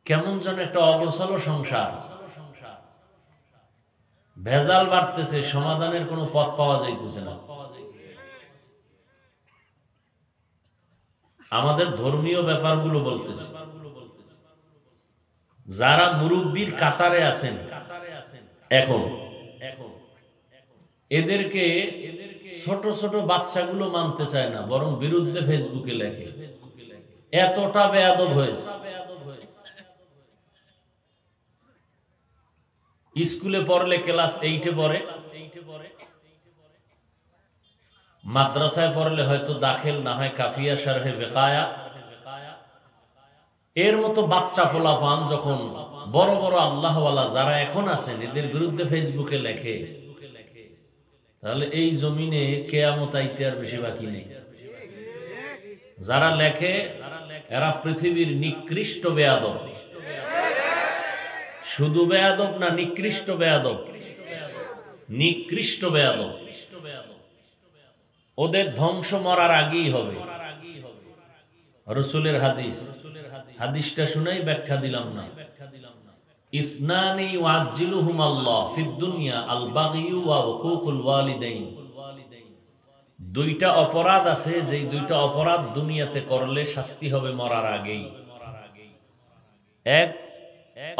কেমন যেন একটা অগোছালো সংসার, ভেজাল বাড়তেছে, সমাধানের কোনো পথ পাওয়া যাইতেছে না। আমাদের ধর্মীয় ব্যাপারগুলো বলতেছে, যারা মুরব্বীর কাতারে আছেন এখন, এদেরকে ছোট ছোট বাচ্চাগুলো মানতে চায় না, বরং বিরুদ্ধে ফেসবুকে লেখে। এতটা বেয়াদব হয়েছে। স্কুলে পড়লে ক্লাস 8-এ পড়ে, মাদ্রাসায় পড়লে হয়তো দাখিল, না হয় কাফিয়া শারহে বেকায়া। এর মতো বাচ্চা পোলাপান যখন বড় বড় আল্লাহওয়ালা যারা এখন আছেন এদের বিরুদ্ধে ফেসবুকে লেখে, তাহলে এই জমিনে কেয়ামত আইতে আর বেশি বাকি নেই। যারা লেখে এরা পৃথিবীর নিকৃষ্ট বেয়াদব। শুধু বেয়াদব না, নিকৃষ্ট বেয়াদব, নিকৃষ্ট বেয়াদব। ওদের ধ্বংস মরার আগেই হবে। রাসূলের হাদিস, হাদিসটা শুনেই ব্যাখ্যা দিলাম না। ইসনানি ওয়াজ্জিলুহুম আল্লাহ ফিদ দুনিয়া আল বাগী ওয়া হুকুকুল ওয়ালিদাইন। দুইটা অপরাধ আছে, যেই দুইটা অপরাধ দুনিয়াতে করলে শাস্তি হবে মরার আগেই। এক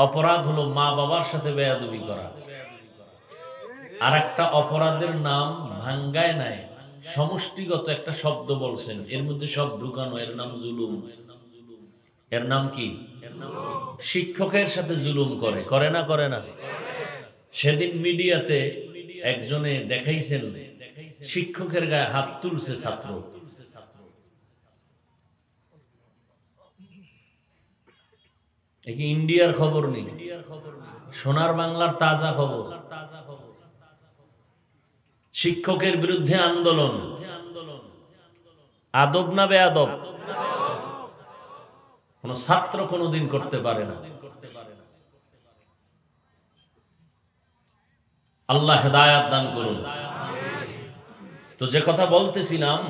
অপরাধ হলো মা বাবার সাথে বেয়াদবি করা, আর একটা অপরাধের নাম ভাঙ্গায় নাই, সমষ্টিগত একটা শব্দ বলছেন, এর মধ্যে সব ঢুকানো, এর নাম জুলুম। এর নাম কি? শিক্ষকের সাথে জুলুম করে, করে না? করে না? সেদিন মিডিয়াতে একজনে দেখাইছেন শিক্ষকের গায়ে হাত তুলছে ছাত্র। কি ইন্ডিয়ার খবর নেই, সোনার বাংলার তাজা খবর। শিক্ষকের বিরুদ্ধে আন্দোলন, আদব না বেয়াদব? কোন ছাত্র কোনদিন করতে পারে না। আল্লাহ হেদায়াত দান করুন। তো যে কথা বলতেছিলাম,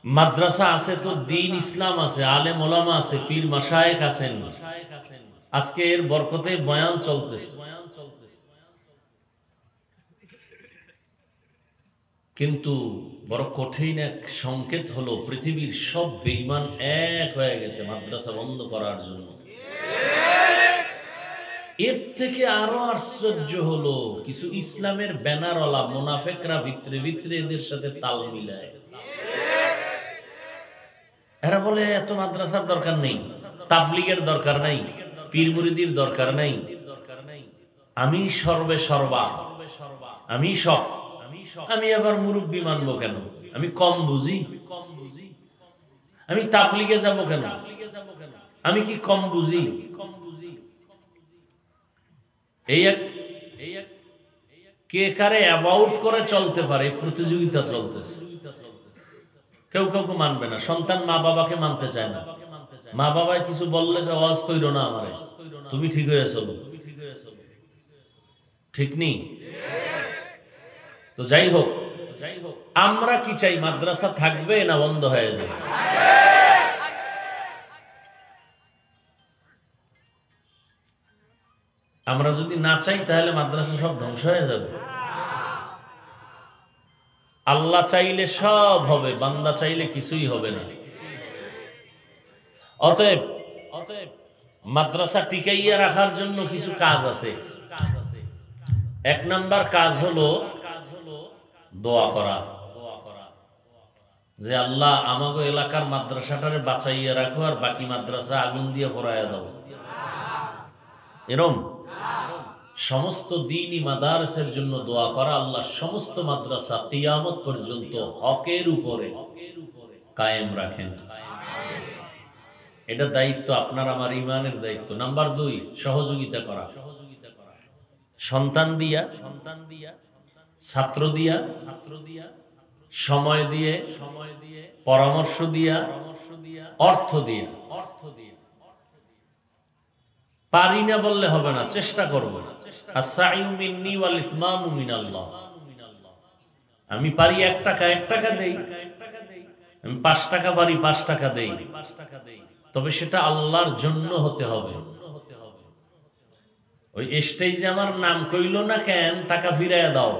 মাদ্রাসা আছে তো দ্বীন ইসলাম আছে, আলেম ওলামা আছে, পীর মাশায়েখ আছেন। আজকে এর বরকতে বয়ান চলতেছে, কিন্তু বড় কঠিন এক সংকেত হলো পৃথিবীর সব বেঈমান এক হয়ে গেছে মাদ্রাসা বন্ধ করার জন্য। এর থেকে আরো আশ্চর্য হলো কিছু ইসলামের ব্যানারওয়ালা মুনাফিকরা ভিতরে ভিতরে এদের সাথে তাল মিলায়। এরা বলে এত মাদ্রাসার দরকার নেই, তাবলীগের দরকার নাই, পীর মুরিদির দরকার নাই, আমি সর্বে সর্বা, আমি সব। আমি আবার মুরব্বী মানবো কেন? আমি কম বুঝি? আমি তাবলীগে যাব কেন? আমি কি কম বুঝি? এই এক কে কারে অ্যাবাউট করে চলতে পারে প্রতিযোগিতা চলতেছে। কেউ কাউকে মানবে না, সন্তান মা বাবাকে মানতে চায় না। মা বাবায় কিছু বললে ওয়াজ কইরো না আমারে, তুমি ঠিক হয়ে চলো। ঠিক নেই? তো যাই হোক, আমরা কি চাই? মাদ্রাসা থাকবে না বন্ধ হয়ে যাবে? আমরা যদি না চাই তাহলে মাদ্রাসা সব ধ্বংস হয়ে যাবে। আল্লাহ চাইলে সব হবে, বান্দা চাইলে কিছুই হবে না। অতএব মাদ্রাসা টিকাইয়া রাখার জন্য কিছু কাজ আছে। এক নাম্বার কাজ হলো দোয়া করা, যে আল্লাহ আমাগো এলাকার মাদ্রাসাটারে বাঁচাইয়া রাখো, আর বাকি মাদ্রাসা আগুন দিয়ে পড়াইয়া দাও। এরম সমস্ত দ্বীনি মাদারসের জন্য দোয়া করা, আল্লাহ সমস্ত মাদ্রাসা কিয়ামত পর্যন্ত হকের উপরে কায়েম রাখেন। এটা দায়িত্ব আপনার আমার, ইমানের দায়িত্ব। নাম্বার 2, সহযোগিতা করা, সন্তান দিয়া, ছাত্র দিয়া, সময় দিয়ে, পরামর্শ দিয়া, অর্থ দিয়া। পারি না বললে হবে না, চেষ্টা করব। আস-সা'য়ু মিন্নি ওয়াল ইতমামু মিনাল্লাহ। আমি পারি 1 টাকা 1 টাকা দেই, আমি 5 টাকা পারি 5 টাকা দেই। তো তবে সেটা আল্লাহর জন্য হতে হবে। ওই স্টেজে আমার নাম কইল না কেন, টাকা ফিরাইয়া দাও,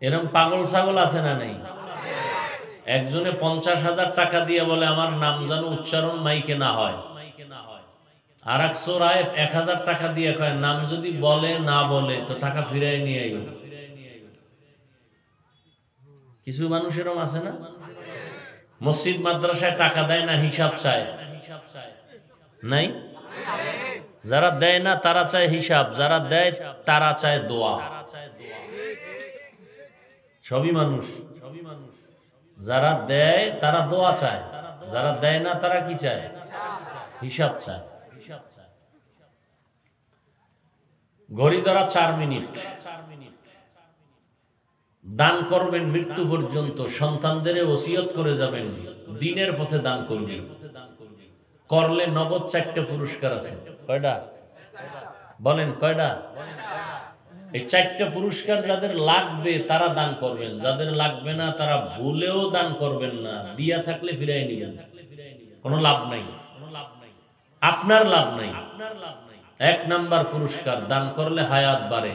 এরকম পাগল ছাগল আছে না নেই? একজনে 50,000 টাকা দিয়ে বলে আমার নাম যেন উচ্চারণ মাইকে না হয়, আর এক চোরায় 1,000 টাকা দিয়ে কয় নাম যদি বলে না বলে তো টাকা ফিরাই নিয়ে আইও। কিছু মানুষ এরকম আছে না? মসজিদ মাদ্রাসায় টাকা দেয় না, হিসাব চায় নাই? যারা দেয় না তারা চায় হিসাব, যারা দেয় তারা চায় দোয়া। সবই মানুষ। যারা দেয় তারা দোয়া চায়, যারা দেয় না তারা কি চায়? হিসাব চায়। ঘড়ি ধরা 4 মিনিট। দান করবেন মৃত্যু পর্যন্ত, সন্তানদের ওসিয়ত করে যাবেন দ্বীনের পথে দান করবেন। করলে নগদ 4টা পুরস্কার আছে। কয়টা বলেন? কয়টা? এই 4টা পুরস্কার যাদের লাগবে তারা দান করবেন, যাদের লাগবে না তারা ভুলেও দান করবেন না। দিয়া থাকলে ফিরাই নিবেন, কোনো লাভ নাই, আপনার লাভ নাই। 1 নাম্বার পুরস্কার, দান করলে হায়াত বাড়ে।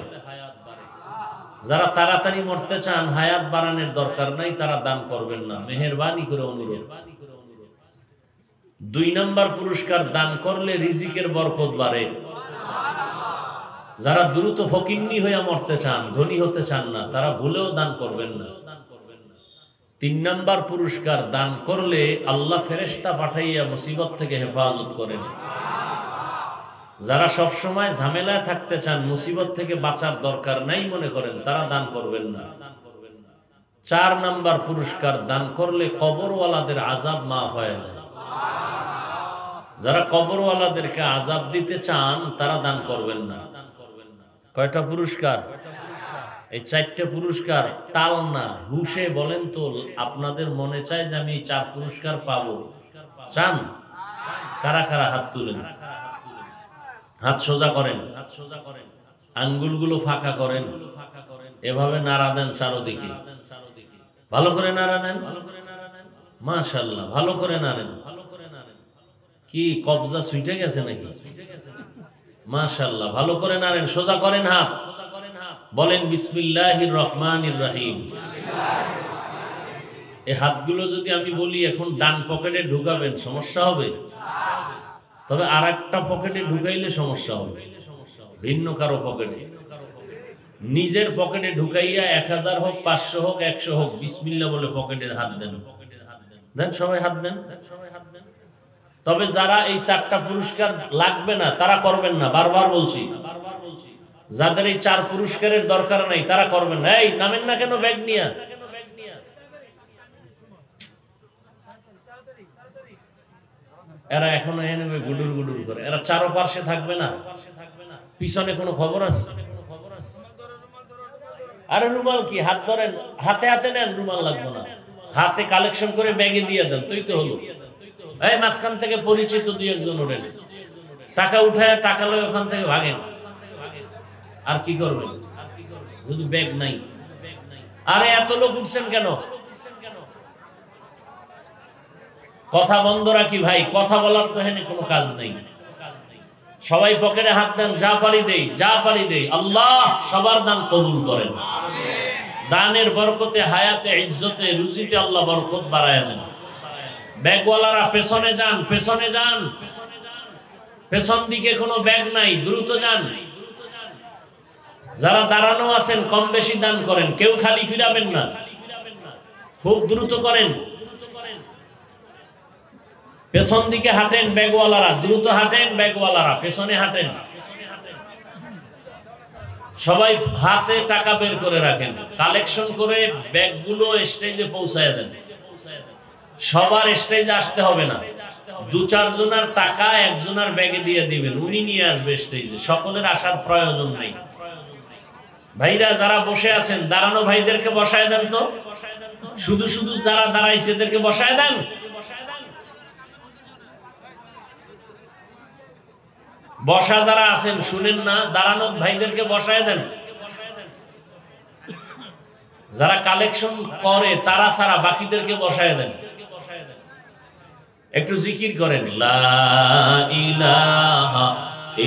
যারা তাড়াতাড়ি মরতে চান, হায়াত বাড়ানোর দরকার নাই, তারা দান করবেন না, মেহেরবানি করে অনুরোধ। 2 নাম্বার পুরস্কার, দান করলে রিজিকের বরকত বাড়ে। যারা দ্রুত ফকিন্নি হইয়া মরতে চান, ধনী হতে চান না, তারা ভুলেও দান করবেন না। 3 নাম্বার পুরস্কার, দান করলে আল্লাহ ফেরেশতা পাঠাইয়া মুসিবত থেকে হেফাজত করেন। যারা সব সময় ঝামেলায় থাকতে চান, মুসিবত থেকে বাঁচার দরকার নাই মনে করেন, তারা দান করবেন না। 4 নাম্বার পুরস্কার, দান করলে কবরওয়ালাদের আযাব মাফ হয়ে যায়। যারা কবরওয়ালাদেরকে আযাব দিতে চান তারা দান করবেন না। কয়টা পুরস্কার? এই 4টা পুরস্কার। তাল না, হুশে বলেন তো, আপনাদের মনে চায় যে আমি এই 4 পুরস্কার পাবো? চান? কারা কারা হাত তুলেন? হাত সোজা করেন, আঙ্গুলগুলো ফাঁকা করেন, এভাবে নাড়া দেন চারদিকে, ভালো করে নাড়া দেন। মাশাআল্লাহ, ভালো করে নাড়েন। কি কবজা ছুটে গেছে নাকি? মাশাআল্লাহ, ভালো করে নাড়েন, সোজা করেন হাত, বলেন বিসমিল্লাহির রহমানির রহিম। এই হাতগুলো যদি আমি বলি এখন ডান পকেটে ঢুকাবেন, সমস্যা হবে? তবে আর একটা পকেটে ঢুকাইলে সমস্যা হবে, ভিন্ন কারো পকেটে। নিজের পকেটে ঢুকাইয়া 1000 হোক, 500 হোক, 100 হোক, বিসমিল্লাহ বলে পকেটে হাত দেন। দেন, সবাই হাত দেন। তবে যারা এই 4টা পুরস্কার লাগবে না তারা করবেন না, বারবার বলছি। যাদের এই 4 পুরস্কারের দরকার নাই তারা করবেন না। এই নামেন না কেন ব্যাগ নিয়া? এরা এখনো এনে গুডুর গুডুর করে, এরা চারপাশে থাকবে না। পিছনে কোনো খবর আছে? আরে রুমাল কি? হাত ধরেন, হাতে হাতে নেন, রুমাল লাগবে না। হাতে কালেকশন করে ব্যাগে দিয়ে দেন, তুই তো হলো। এই মাঝখান থেকে পরিচিত 2-1 ওঠেন, টাকা উঠায় টাকা লয় ওখান থেকে ভাগেন। আর কি করবেন? যদি ব্যাগ নাই। আরে এত লোক উঠছেন কেন? কথা বন্ধ রাখি ভাই, কথা বলার তো এখানে কোনো কাজ নেই। সবাই পকেটে হাত দেন, যা পারি দেই, যা পারি দেই। আল্লাহ সবার দান কবুল করেন। দানের বরকতে, হায়াতে, ইজ্জতে, রুজিতে আল্লাহ বরকত বাড়ায় দেন। ব্যাগওয়ালারা পেছনে যান, পেছনে যান, পেছন দিকে কোনো ব্যাগ নাই, দ্রুত যান। যারা দাঁড়ানো আছেন কম বেশি দান করেন, কেউ খালি ফিরাবেন না, খুব দ্রুত করেন। পেছন দিকে হাঁটেন ব্যাগওয়ালারা, দ্রুত হাঁটেন ব্যাগওয়ালারা, পেছনে হাঁটেন। সবাই হাতে টাকা বের করে রাখেন, কালেকশন করে ব্যাগগুলো স্টেজে পৌঁছায় দেন। সবার স্টেজে আসতে হবে না, 2-4 জনের টাকা একজনের ব্যাগে দিয়ে দিবেন, উনি নিয়ে আসবে স্টেজে। সকলের আসার প্রয়োজন নেই। ভাইরা যারা বসে আছেন, দাঁড়ানো ভাইদেরকে বসায় দেন তো, শুধু শুধু যারা দাঁড়াইছে এদেরকে বসায় দেন। বসা যারা আছেন শুনেন না, দাঁড়ানো ভাইদেরকে বসায় দেন। যারা কালেকশন করে তারা ছাড়া বাকিদেরকে বসায় দেন। একটু জিকির করেন, লা ইলাহা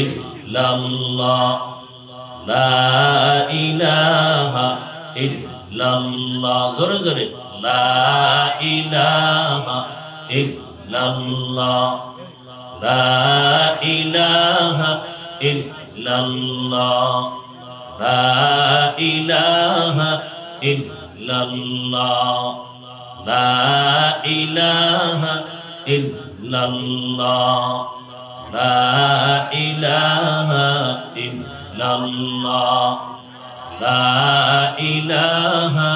ইল্লাল্লাহ, লা ইলাহা ইল্লাল্লাহ, জোরে জোরে, লা ইলাহা ইল্লাল্লাহ, লা ইলাহা ইল্লাল্লাহ, লা ইলাহা ইল্লাল্লাহ, লা ইলাহা ইল্লাল্লাহ, লা ইলাহা ইল্লাল্লাহ, লা ইলাহা ইল্লাল্লাহ, লা ইলাহা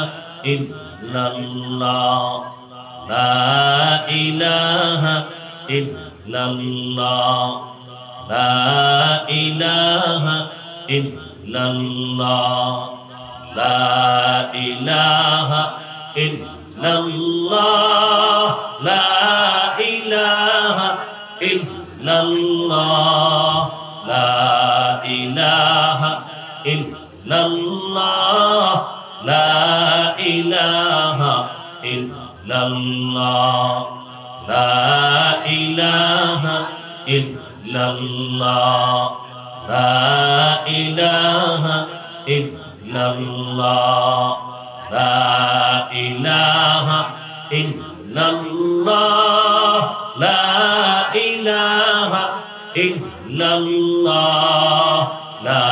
ইল্লাল্লাহ, লা ইলাহা ইল্লাল্লাহ, লা ইলাহা ইল্লাল্লাহ, লা ইলাহা ইল্লাল্লাহ, লা ইলাহা ইল্লাল্লাহ, লা ইলাহা ইল্লাল্লাহ, লা ইলাহা ইল্লাল্লাহ, লা ইলাহা ইল্লাল্লাহ, লা ইলাহা ইল্লাল্লাহ, লা ইলাহা ইল্লাল্লাহ, লা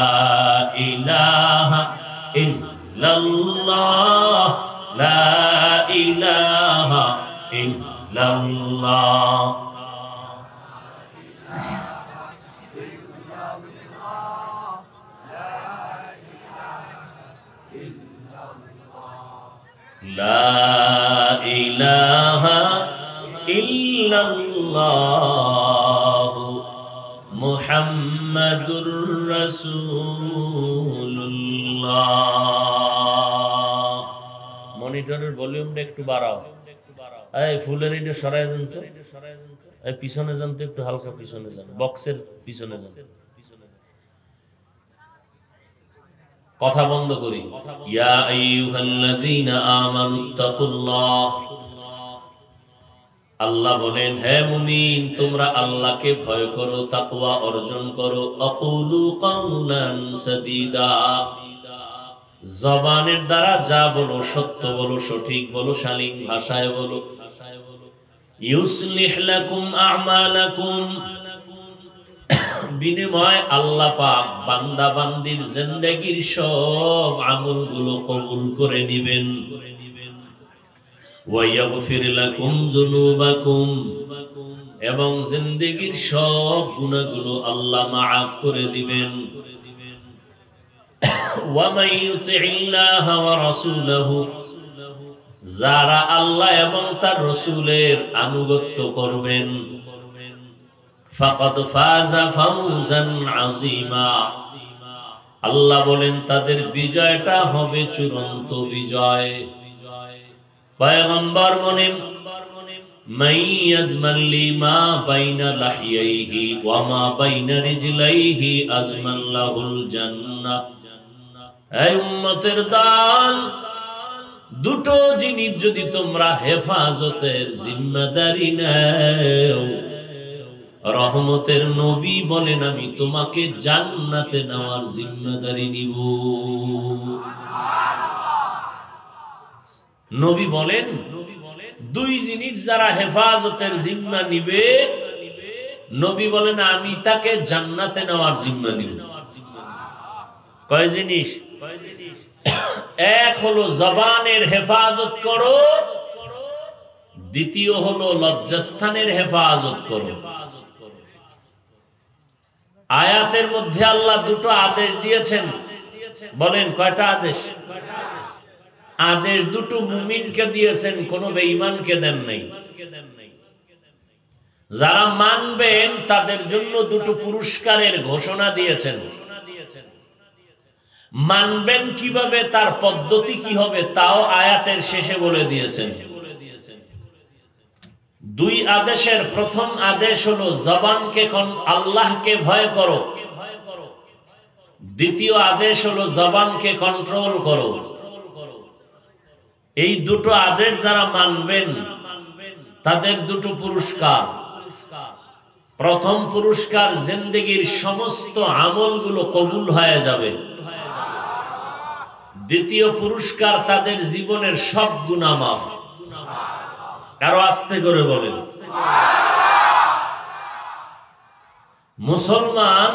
ইলাহা ইল্লাল্লাহ, লা ইলাহা ইল্লাল্লাহ। লা ইলাহা ইল্লাল্লাহ মুহাম্মাদুর রাসূলুল্লাহ। মনিটরের ভলিউমটা একটু বাড়াও। এই ফুলের এটা সরায় দেন তো, এই পিছনে যান তো, একটু হালকা পিছনে যান, বক্সের পিছনে যান। কথা বন্ধ করি। ইয়া আইয়ুহাল্লাযীনা আমানুত্তাকুল্লাহ, আল্লাহ বলেন, হে মুমিন তোমরা আল্লাহকে ভয় করো, তাকওয়া অর্জন করো। আকুলু কাওলান সাদীদা, জবানের দ্বারা যা বলো সত্য বলো, সঠিক বলো, শালীন ভাষায় বলো। ইউসলিহ লাকুম আ'মালাকুম, বিনিময় আল্লাহ পাক বান্দা বান্দির জিন্দেগীর সব আমলগুলো কবুল করে নেবেন। ওয়া ইয়াগফির লাকুম যুনুবাকুম, এবং জিন্দেগীর সব গুনাহগুলো আল্লাহ মাফ করে দিবেন। ওয়া মান ইউতি'িল্লাহ ওয়া রাসূলাহু, যারা আল্লাহ এবং তার রাসূলের আনুগত্য করবেন, ফাকাদ ফাযা ফাওজান আযীমা, আল্লাহ বলেন তাদের বিজয়টা হবে চূড়ান্ত বিজয়। পয়গম্বর বলেন, মান ইয়াজমান লিমা বাইনা লাহিয়াইহি ওয়া মা বাইনা রিজলাইহি আজমান লাহুল জান্নাহ। এই উম্মতের দল, দুটো জিনিস যদি তোমরা হেফাজতের জিম্মাদারি নাও, রহমতের নবী বলেন আমি তোমাকে জান্নাতে নেওয়ার জিম্মাদারি নিব। নবী বলেন, দুই জিনিস যারা হেফাজতের জিম্মা নিবে, নবী বলেন আমি তাকে জান্নাতে নেওয়ার জিম্মা নিব। কয় জিনিস? এক হলো জবানের হেফাজত করো, দ্বিতীয় হলো লজ্জাস্থানের হেফাজত করো। আয়াতের মধ্যে আল্লাহ দুটো আদেশ দিয়েছেন, বলেন কয়টা আদেশ? আদেশ দুটো মুমিনকে দিয়েছেন, কোন বেঈমানকে দেন নাই। যারা মানবেন তাদের জন্য দুটো পুরস্কারের ঘোষণা দিয়েছেন। মানবেন কিভাবে, তার পদ্ধতি কি হবে, তাও আয়াতের শেষে বলে দিয়েছেন। দুই আদেশের প্রথম আদেশ হলো জবানকে আল্লাহকে ভয় করো, দ্বিতীয় আদেশ হলো জবানকে কন্ট্রোল করো। এই দুটো আদেশ যারা মানবেন তাদের দুটো পুরস্কার। প্রথম পুরস্কার, জিন্দেগীর সমস্ত আমলগুলো কবুল হয়ে যাবে। দ্বিতীয় পুরস্কার, তাদের জীবনের সব গুনাহ মাফ। আরো আস্তে করে বলেন। মুসলমান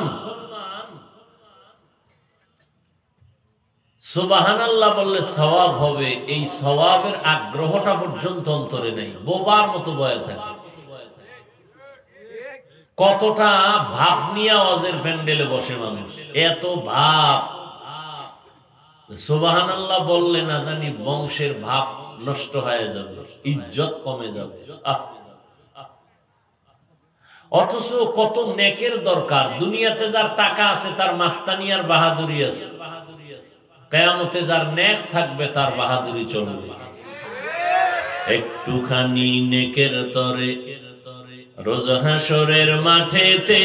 সুবহানাল্লাহ বললে সওয়াব হবে, এই সওয়াবের আগ্রহটা পর্যন্ত অন্তরে নেই, বোবার মতো বয়ে থাকে। কতটা ভাব নিয়ে ওয়াজের প্যান্ডেলে বসে মানুষ, এত ভাব। সুবহানাল্লাহ বললে না জানি বংশের ভাব নষ্ট হয়ে যাবে, ইজ্জত কমে যাবে। অথচ কত নেকের দরকার। দুনিয়াতে যার টাকা আছে তার মাস্তানি আর বাহাদুরি আছে, কিয়ামতে যার নেক থাকবে তার বাহাদুরি চলবে। একটুখানি নেকের তরে রোজ হাসরের মাঠেতে,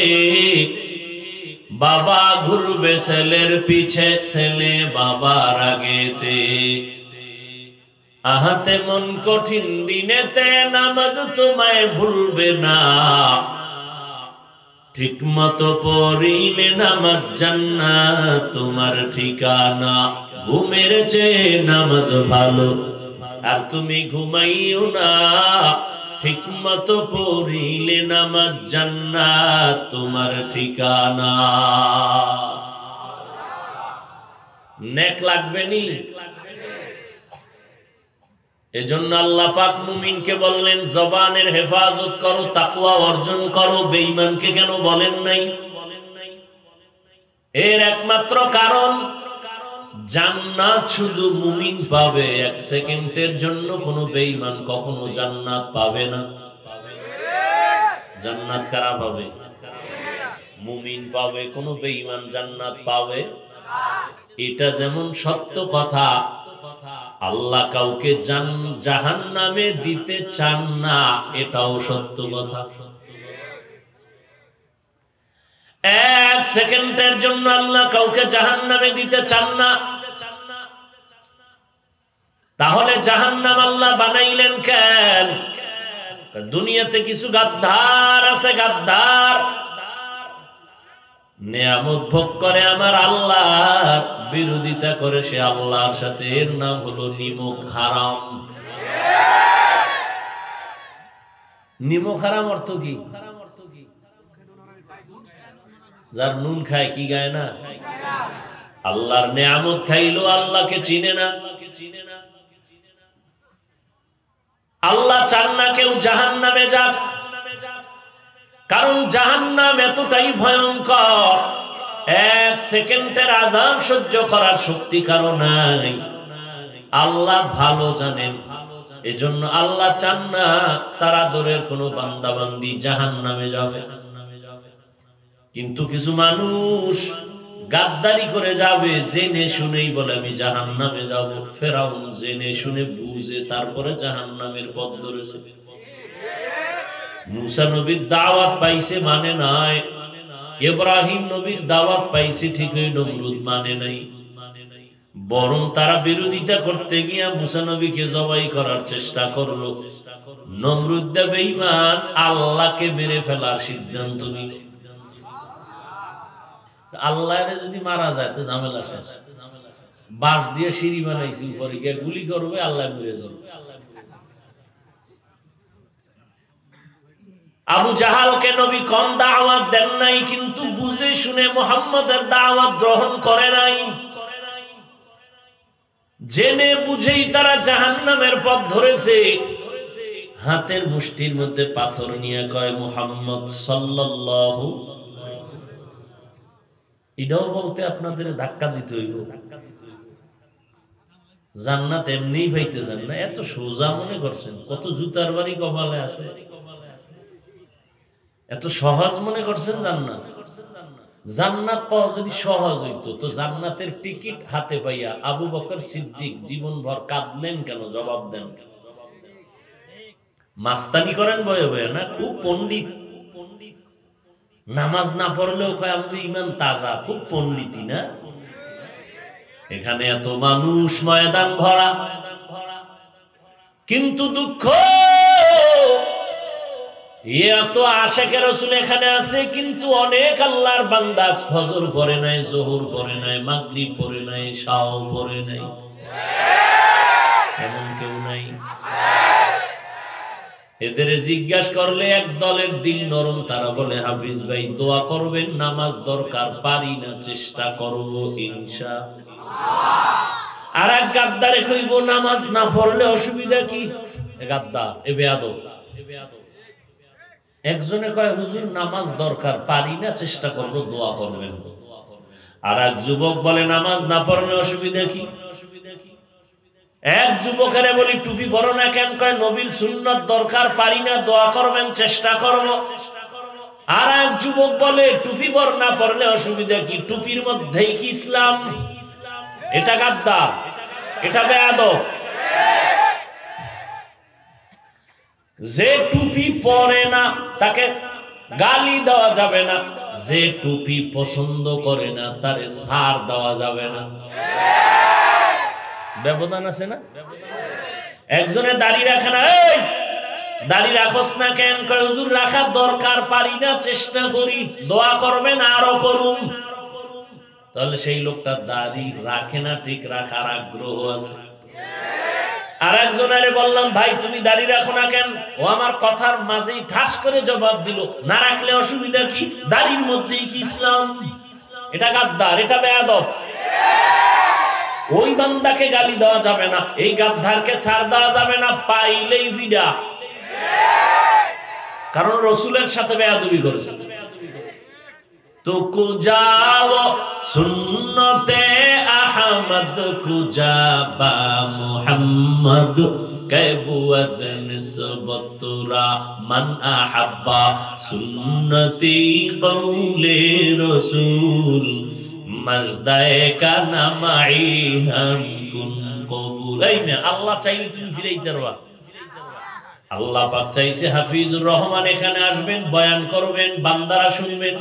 বাবা ঘুরবে ছেলের পিছে, ছেলে বাবার আগেতে। আহাতে মন কঠিন দিনেতে, নামাজ তোমায় ভুলবে না। ঠিক মতো পড়িলে নামাজ জান্নাত তোমার ঠিকানা। ঘুমের চেয়ে নামাজ ভালো, আর তুমি ঘুমাইও না। ঠিক মতো পড়িলে নামাজ জান্নাত তোমার ঠিকানা। নেক লাগবে নি? এজন্য আল্লাহ পাক মুমিনকে বললেন জবানের হেফাজত করো, তাকওয়া অর্জন করো। বেঈমানকে কেন বলেন নাই? এর একমাত্র কারণ, জান্নাত শুধু মুমিন পাবে। এক সেকেন্ডের জন্য কোনো বেঈমান কখনো জান্নাত পাবে না। জান্নাত কারা পাবে? মুমিন পাবে, কোনো বেঈমান জান্নাত পাবে? এটা যেমন সত্য কথা, আল্লাহ কাউকে জাহান্নামে দিতে চান না, এটাও সত্য কথা। এক সেকেন্ডের জন্য আল্লাহ কাউকে জাহান্নামে দিতে চান না। তাহলে জাহান্নাম আল্লাহ বানাইলেন কেন? দুনিয়াতে কিছু গাদ্দার আছে, গাদ্দার নিয়ামত ভোগ করে, আমার আল্লাহর বিরোধিতা করে, সে আল্লাহর সাথে। এর নাম হলো নিমক হারাম। নিমক হারাম অর্থ কি? যার নুন খায় কি গায় না? আল্লাহর নিয়ামত খাইলো, আল্লাহকে চিনে না। আল্লাহ চান না কেউ জাহান্নামে যাক, কারণ জাহান্নাম এতটাই ভয়ঙ্কর, এক সেকেন্ডের আযাব সহ্য করার শক্তি কারো নাই। আল্লাহ ভালো জানেন, এজন্য আল্লাহ চান না তার আদরের কোনো বান্দা বান্দি জাহান্নামে যাবে। কিন্তু কিছু মানুষ গাদ্দারি করে যাবে, জেনে শুনেই বলে আমি জাহান্নামে যাব। ফেরাউন জেনে শুনে বুঝে তারপরে জাহান্নামের পথ ধরেছে। মুসা নবীর দাওয়াত পাইছে, মানে নাই। ইব্রাহিম নবীর দাওয়াত পাইছে, ঠিকই, নমরুদ মানে নাই। বরং তারা বিরোধিতা করতে গিয়া মুসা নবীকে জবাই করার চেষ্টা করলো। নমরুদ বেঈমান আল্লাহকে মেরে ফেলার সিদ্ধান্ত নিল। আল্লাহরে যদি মারা যায় তো ঝামেলা শেষ। বাঁশ দিয়ে সিঁড়ি বানাইছি, উপরে গিয়ে গুলি করবে, আল্লাহ মরে যাবে। আবু জাহালকে নবী কম দাওয়াত দেন নাই, কিন্তু বুঝে শুনে মুহাম্মদের দাওয়াত গ্রহণ করে নাই। জেনে বুঝেই তারা জাহান্নামের পথ ধরেছে। হাতের মুষ্টির মধ্যে পাথর নিয়ে কয় মুহাম্মদ সাল্লাল্লাহু। এটাও বলতে আপনাদের ধাক্কা দিতে হইব। জান্নাত এমনি পাইতে যান না, এত সোজা মনে করছেন? কত জুতার বাড়ি কপালে আছে, এত সহজ মনে করছেন জান্নাত? জান্নাত পাওয়া যদি সহজ হইতো তো জান্নাতের টিকিট হাতে পাইয়া আবু বকর সিদ্দিক জীবনভর কাঁদলেন কেন? জবাব দেন। মাস্তানি করেন বয়ে বয়ে না? খুব পণ্ডিত, নামাজ না পড়লেও কয় আমাদের ইমান তাজা, খুব পণ্ডিতি না? এখানে এত মানুষ, ময়দান ভরা, কিন্তু দুঃখ এত আশিকে রাসূল এখানে আছে, কিন্তু অনেক আল্লাহর বান্দা ফজর পড়ে নাই, যোহর পড়ে নাই, মাগরিব পড়ে নাই, শাও পড়ে নাই। এমন কেউ নাই? এদের জিজ্ঞাসা করলে এক দলের দিল নরম, তারা বলে হাফিজ ভাই দোয়া করবেন, নামাজ দরকার, পারি না, চেষ্টা করব ইনশাআল্লাহ। আর এক গাদ্দারে কইব নামাজ না পড়লে অসুবিধা কি? গাদ্দার, এ বেয়াদব। একজনে কয় হুজুর নামাজ দরকার, পারি না, চেষ্টা করব, দোয়া করবেন। আর এক যুবক বলে নামাজ না পড়লে অসুবিধা কি? এক যুবকের বলি টুপি পরো না কেন? কয় নবীর সুন্নাত দরকার, পারি না, দোয়া করবেন, চেষ্টা করব। আর এক যুবক বলে টুপি পর না পড়লে অসুবিধা কি? টুপির মধ্যেই কি ইসলাম? এটা গাদ্দার, এটা বেয়াদব। যে টুপি পরে না তাকে গালি দেওয়া যাবে না, যে টুপি পছন্দ করে না তারে ছাড় দেওয়া যাবে না। ব্যবধান আছে না? একজনে দাড়ি রাখে না, এই দাড়ি রাখস না কেন? কয় হুজুর রাখার দরকার, পারি না, চেষ্টা করি, দোয়া করবেন, আরো করুন। তাহলে সেই লোকটা দাড়ি রাখে না, ঠিক রাখার আগ্রহ আছে। আর একজনের বললাম ভাই তুমি দাড়ি রাখো না কেন? ও আমার কথার মাঝেই ঠাস করে জবাব দিল, না রাখলে অসুবিধা কি? দাড়ির মধ্যেই কি ইসলাম? এটা গাদ্দার, এটা বেয়াদব। ওই বান্দাকে গালি দেওয়া যাবে না, এই গাদ্দারকে ছাড় দেওয়া যাবে না, পাইলেই ফিডা। কারণ রসুলের সাথে বেয়াদবি করেছে। তো কুজাও সুন্নতে আহমদ কুজাবা মুহাম্মদ কাবুয়াদ নিসবতুরা মান আহাব্বা সুন্নতি কওলে রাসূল মাজদায়ে কানা মাই হাম কুন কবুল। এই মে আল্লাহ চাইলে তুমি ফিরাইতে পারবা। আল্লাহ পাক চাইছে হাফিজুর রহমান এখানে আসবেন, বয়ান করবেন, বান্দারা শুনবেন।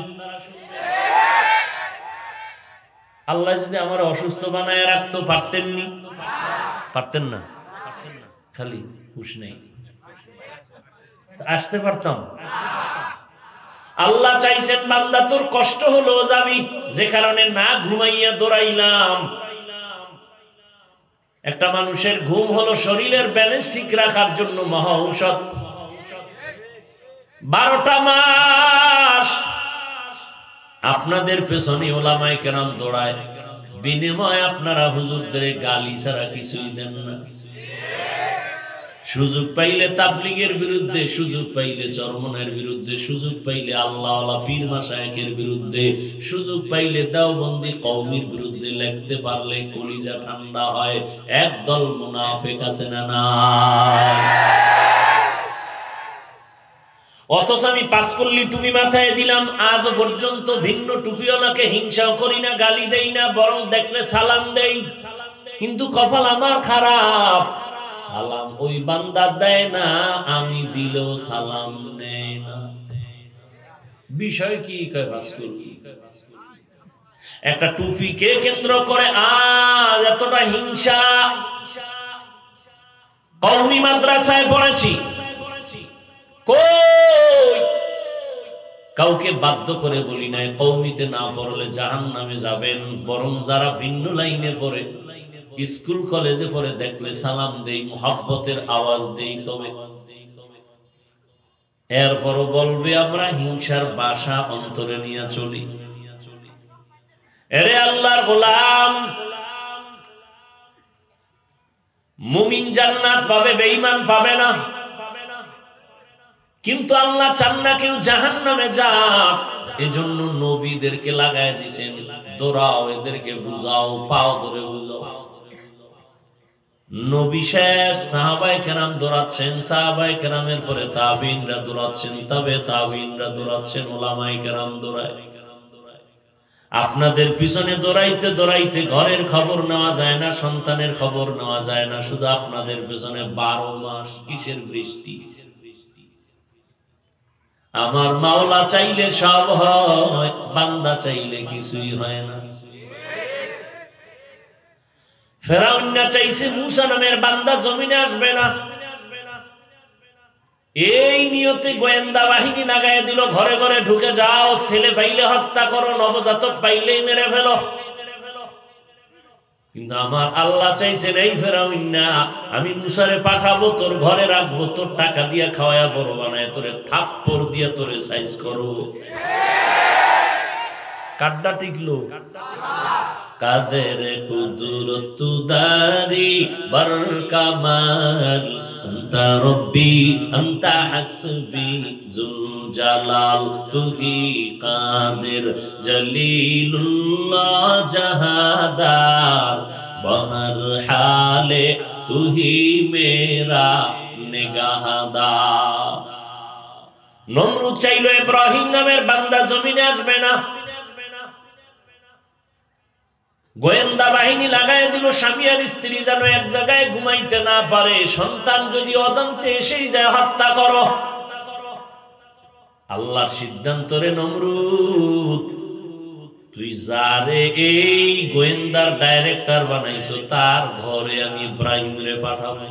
আল্লাহ যদি আমার অসুস্থ বানায় রাখতো পারতেন নি? পারতেন না, খালি হুশ নেই, আসতে পারতাম। আল্লাহ চাইছেন বান্দা তোর কষ্ট হলো যাবি, যে কারণে না ঘুমাইয়া দৌড়াইলাম। একটা মানুষের ঘুম হলো শরীরের ব্যালেন্স ঠিক রাখার জন্য মহা ঔষধ। 12টা মাস আপনাদের পেছনে ওলামায়ে কেরাম দৌড়ায়, বিনিময়ে আপনারা হুজুরদের গালি ছাড়া কিছুই দেন না। সুযোগ পাইলে তাবলীগের বিরুদ্ধে, সুযোগ পাইলে চরমনের বিরুদ্ধে, সুযোগ পাইলে আল্লাহওয়ালা পীর মাশায়েখের বিরুদ্ধে, সুযোগ পাইলে দেওবন্দি কওমির বিরুদ্ধে লিখতে পারলে কলিজা ঠান্ডা হয়। একদল মুনাফিক আছে না না? অথচ আমি পাঁচকল্লি টুপি মাথায় দিলাম, আজ পর্যন্ত ভিন্ন টুপিওয়ালাকে হিংসাও করি না, গালি দেই না, বরং দেখলে সালাম দেই। কিন্তু কপাল আমার খারাপ, সালাম ওই বান্দা দেয় না, আমি দিলেও সালাম নেয় না। বিষয় কি? কয় পাঁচকল্লি একটা টুপিকে কেন্দ্র করে আজ এতটা হিংসা। কওমি মাদ্রাসায় পড়েছি, কই কাউকে বাধ্য করে বলি নাই কওমিতে না পড়লে জাহান্নামে যাবেন, বরং যারা ভিন্ন লাইনে পড়ে, স্কুল কলেজে পড়ে, দেখলে সালাম দেই, মুহাব্বতের আওয়াজ দেই। তবে এরপরও বলবে আমরা হিংসার বাসা অন্তরে নিয়ে চলি। এরে আল্লাহর গোলাম, মুমিন জান্নাত পাবে, বেঈমান পাবে না। কিন্তু আল্লাহ চান না কেউ জাহান্নামে যাক, এজন্য নবীদেরকে লাগায় দিয়েছেন, দৌড়াও, এদেরকে বুঝাও, পাও ধরে বুঝাও। নবী শেষ, সাহাবায়ে কেরাম দৌড়াচ্ছেন, সাহাবায়ে কেরামের পরে তাবিঈনরা দৌড়াচ্ছেন, তবে তাবিঈনরা দৌড়াচ্ছেন, উলামায়ে কেরাম দৌড়ায়। আপনাদের পিছনে দৌড়াইতে দৌড়াইতে ঘরের খবর নেওয়া যায় না, সন্তানের খবর নেওয়া যায় না, শুধু আপনাদের পিছনে 12 মাস কিসের বৃষ্টি। আমার মাওলা চাইলে সব হয়, বান্দা চাইলে কিছুই হয় না। ফেরাউন না চাইছে মুসা নামের বান্দা জমিনে আসবে না, এই নিয়তে গোয়েন্দা বাহিনী লাগায় দিল, ঘরে ঘরে ঢুকে যাও, ছেলে পাইলে হত্যা করো, নবজাতক পাইলেই মেরে ফেলো। কিন্তু আমার আল্লাহ চাইছেন এই ফেরাউন না, আমি মুসারে পাঠাবো, তোর ঘরে রাখবো, তোর টাকা দিয়ে খাওয়ায়া বড় বানায়, তোরে থাপ্পড় দিয়ে তোরে সাইজ করো। কাড্ডা টিকলো। কাদের কুদরত দারি বার কামাল, আনতা রব্বি আনতা হাসবি যুল জালাল, তুহি কাদের জলিলুল্লাহ জাহাদার, বহর হালে তুহি মেরা নিগাহদার। নমরুদ চাইলো ইব্রাহিম নামের বান্দা জমিনে আসবে না, গোয়েন্দা বাহিনী লাগায় দিল, স্বামী আর স্ত্রী যেন এক জায়গায় ঘুমাইতে না পারে, সন্তান যদি অজান্তে এসেই যায় হত্যা করো। আল্লাহর সিদ্ধান্ত রে নমরুদ, তুই যারে এই গোয়েন্দার ডাইরেক্টর বানাইছো, তার ঘরে আমি ইব্রাহিমরে পাঠাবো।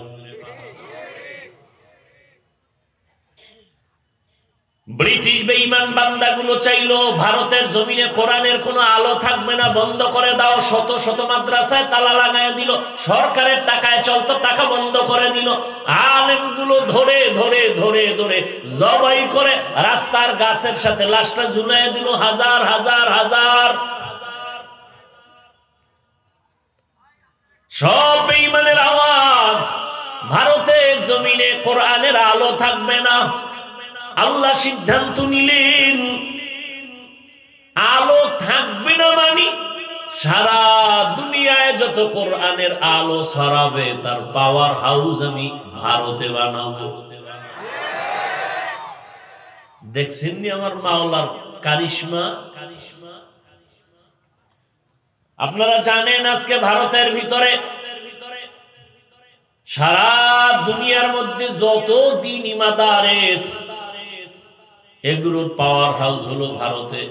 ব্রিটিশ বেঈমান বান্দাগুলো চাইলো ভারতের জমিনে কোরআনের কোনো আলো থাকবে না, বন্ধ করে দাও। শত শত মাদ্রাসায় তালা লাগায় দিল, সরকারের টাকায় চলতো, টাকা বন্ধ করে দিল। আলেমগুলো ধরে ধরে ধরে ধরে জবাই করে রাস্তার গাছের সাথে লাশটা ঝুলাইয়া দিল, হাজার হাজার হাজার। সব বেঈমানের আওয়াজ, ভারতের জমিনে কোরআনের আলো থাকবে না। আল্লাহ সিদ্ধান্ত নিলেন আলো থাকবে না, মানে সারা দুনিয়ায় যত কোরআনের আলো ছড়াবে তার পাওয়ার হাউস আমি ভারতে বানাবো। দেখছেন নি আমার মাওলার কারিশমা? আপনারা জানেন আজকে ভারতের ভিতরে সারা দুনিয়ার মধ্যে যত দ্বীন মাদারেস, এগুলোর পাওয়ার হাউস হলো ভারতে,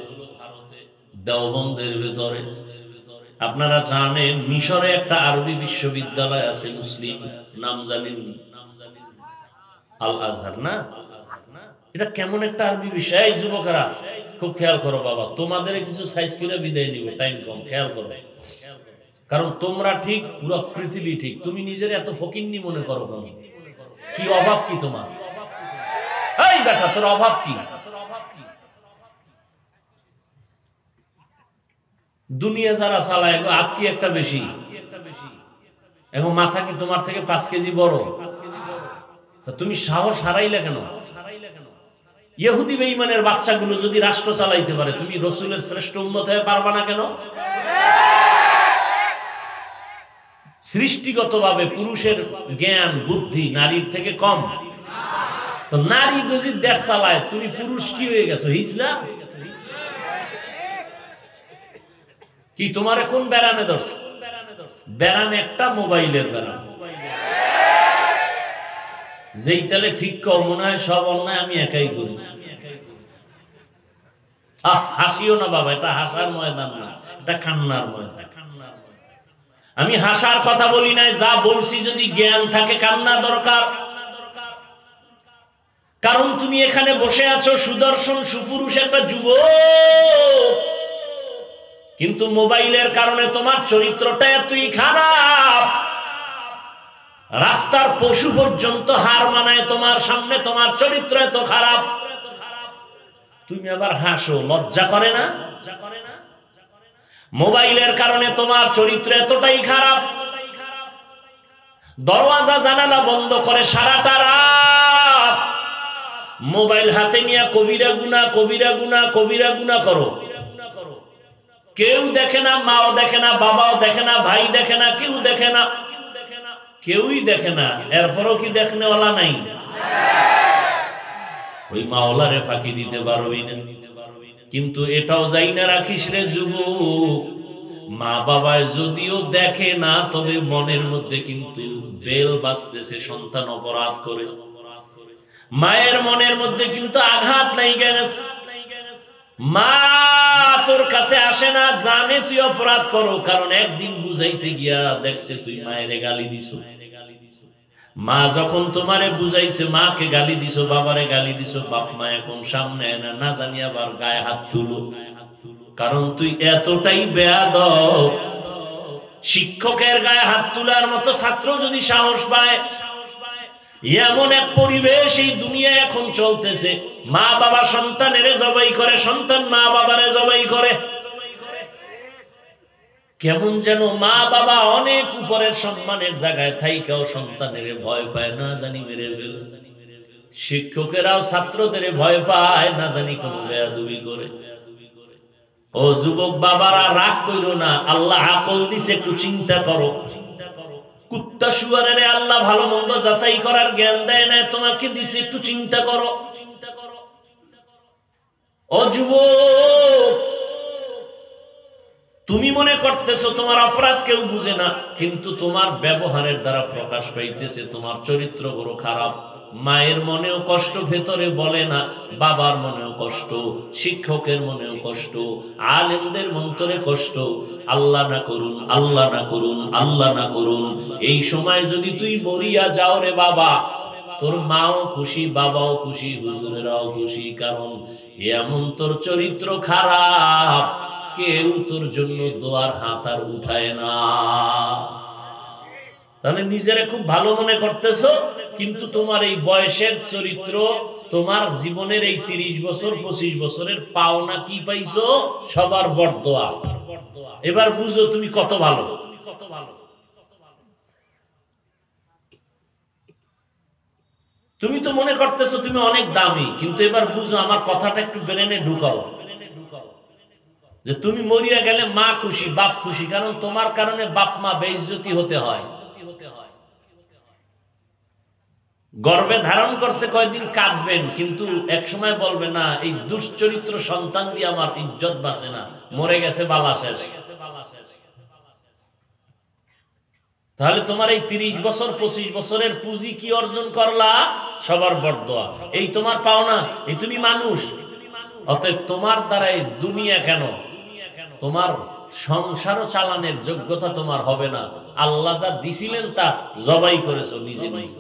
দেওবন্দের ভিতরে। আপনারা জানেন মিশরে একটা আরবি বিশ্ববিদ্যালয় আছে, মুসলিম, নাম জানেন? আল আজহার না? এটা কেমন একটা আরবি বিষয়? এই যুবকেরা খুব খেয়াল করো বাবা, তোমাদের কিছু সাইজ করে বিদায় নিব, টাইম কম, খেয়াল করো। কারণ তোমরা ঠিক, পুরো পৃথিবী ঠিক। তুমি নিজের এত ফকিন্নি মনে করো কেন? কি অভাব কি তোমার? এই বেটা, তোর অভাব কি? দুনিয়া যারা চালায় হাত কি একটা বেশি, এবং মাথা কি তোমার থেকে 5 কেজি বড়? তুমি সাহস হারাইলে কেন? ইহুদি বেঈমানের বাচ্চাগুলো যদি রাষ্ট্র চালাইতে পারে, তুমি রসুলের শ্রেষ্ঠ উম্মত হয়ে পারবা না কেন? সৃষ্টিগতভাবে পুরুষের জ্ঞান বুদ্ধি নারীর থেকে কম, তো নারী যদি দেশ চালায়, তুমি পুরুষ কি হয়ে গেছো? হিজলা কি? তোমার কোন ব্যারামে ধরছে? ব্যারামে একটা মোবাইলের ব্যারাম, যেই তালে ঠিক কর মনে হয় সব অন্যায় আমি একাই করি। হাসিও না বাবা, এটা হাসার ময়দান না, এটা কান্নার ময়দান। আমি হাসার কথা বলি নাই, যা বলছি যদি জ্ঞান থাকে কান্না দরকার। কারণ তুমি এখানে বসে আছো সুদর্শন সুপুরুষ একটা যুবক, কিন্তু মোবাইলের কারণে তোমার চরিত্রটা এতই খারাপ, রাস্তার পশু পর্যন্ত হার মানায় তোমার সামনে, তোমার চরিত্র এত খারাপ। তুমি আবার হাসো, লজ্জা করে না? মোবাইলের কারণে তোমার চরিত্র এতটাই খারাপ, দরওয়াজা জানালা বন্ধ করে সারাটা রাত মোবাইল হাতে নিয়ে কবিরা গুনাহ কবিরা গুনাহ কবিরা গুনাহ করো। কেউ দেখে না, মাও দেখে না, বাবাও দেখে না, ভাই দেখে না, কেউ দেখে না, কেউই দেখে না। এরপরও কি দেখনেওয়ালা নাই? ওই মাওলারে ফাঁকি দিতে পারবি না। কিন্তু এটাও যাই না রাখিস রে যুবক, মা বাবায় যদিও দেখে না, তবে মনের মধ্যে কিন্তু বেল বাজতেছে, সন্তান অপরাধ করে। মায়ের মনের মধ্যে কিন্তু আঘাত লেগে গেছে, মা তোর কাছে আসে না, জানে তুই অপরাধ করো, কারণ একদিন বুঝাইতে গিয়া দেখছে তুই মায়ের গালি দিছো। মা যখন তোমারে বুঝাইছে, মাকে গালি দিছো, বাবারে গালি দিছো, বাপ মা এখন সামনে না, না জানি আবার গায়ে হাত তুলো, কারণ তুই এতটাই বেয়াদব। শিক্ষকের গায়ে হাত তোলার মতো ছাত্র যদি সাহস পায়, এমন এক পরিবেশ এই দুনিয়ায় এখন চলতেছে, মা বাবা সন্তানের জবাই করে, সন্তান মা বাবারে জবাই করে। কেমন যেন মা বাবা অনেক উপরের সম্মানের জায়গায় থাইকাও সন্তানের ভয় পায়, না জানি মেরে ফেলে। শিক্ষকেরাও ছাত্রদের ভয় পায়, না জানি কোন বেয়াদবি করে। ও যুবক বাবারা, রাগ কইরো না, আল্লাহ আকল দিছে, একটু চিন্তা করো। কুত্তা শুয়ারের আল্লাহ ভালো মন্দ যাচাই করার জ্ঞান দেয় না, তোমাকে দিছে, একটু চিন্তা করো। ও যুবক, তুমি মনে করতেছো তোমার অপরাধ কেউ বুঝে না, কিন্তু তোমার ব্যবহারের দ্বারা প্রকাশ পাইতেছে তোমার চরিত্র বড় খারাপ। মায়ের মনেও কষ্ট ভেতরে বলে না, বাবার মনেও কষ্ট, শিক্ষকের মনেও কষ্ট, আলেমদের মন্তরে কষ্ট। আল্লাহ না করুন, আল্লাহ না করুন, আল্লাহ না করুন, এই সময় যদি তুই মরিয়া যাও রে বাবা, তোর মাও খুশি, বাবাও খুশি, হুজুরেরাও খুশি, কারণ এমন তোর চরিত্র খারাপ, কেউ তোর জন্য দোয়ার হাত আর উঠায় না। তাহলে নিজেরা খুব ভালো মনে করতেছো, কিন্তু তোমার এই বয়সের চরিত্র, তোমার জীবনের এই 30 বছর 25 বছরের পাওনা কি পাইছো? সবার বরদোয়া। এবার বুঝো তুমি কত ভালো। তুমি তো মনে করতেছো তুমি অনেক দামি, কিন্তু এবার বুঝো, আমার কথাটা একটু ব্রেনে ঢুকাও, যে তুমি মরিয়া গেলে মা খুশি, বাপ খুশি, কারণ তোমার কারণে বাপ মা বেইজ্জতি হতে হয়। গর্বে ধারণ করছে কয়েকদিন কাঁদবেন, কিন্তু এক সময় বলবে না, এই দুশ্চরিত্র সন্তান দিয়ে আমার ইজ্জত বাঁচে না, মরে গেছে বালা শেষ। তাহলে তোমার এই 30 বছর 25 বছরের পুঁজি কি অর্জন করলা? সবার বরদোয়া। এই তোমার পাওনা, এই তুমি মানুষ। অতএব তোমার দ্বারাই দুনিয়া কেন, তোমার সংসারও চালানোর যোগ্যতা তোমার হবে না। আল্লাহ যা দিছিলেন তা জবাই করেছো নিজে নিজে।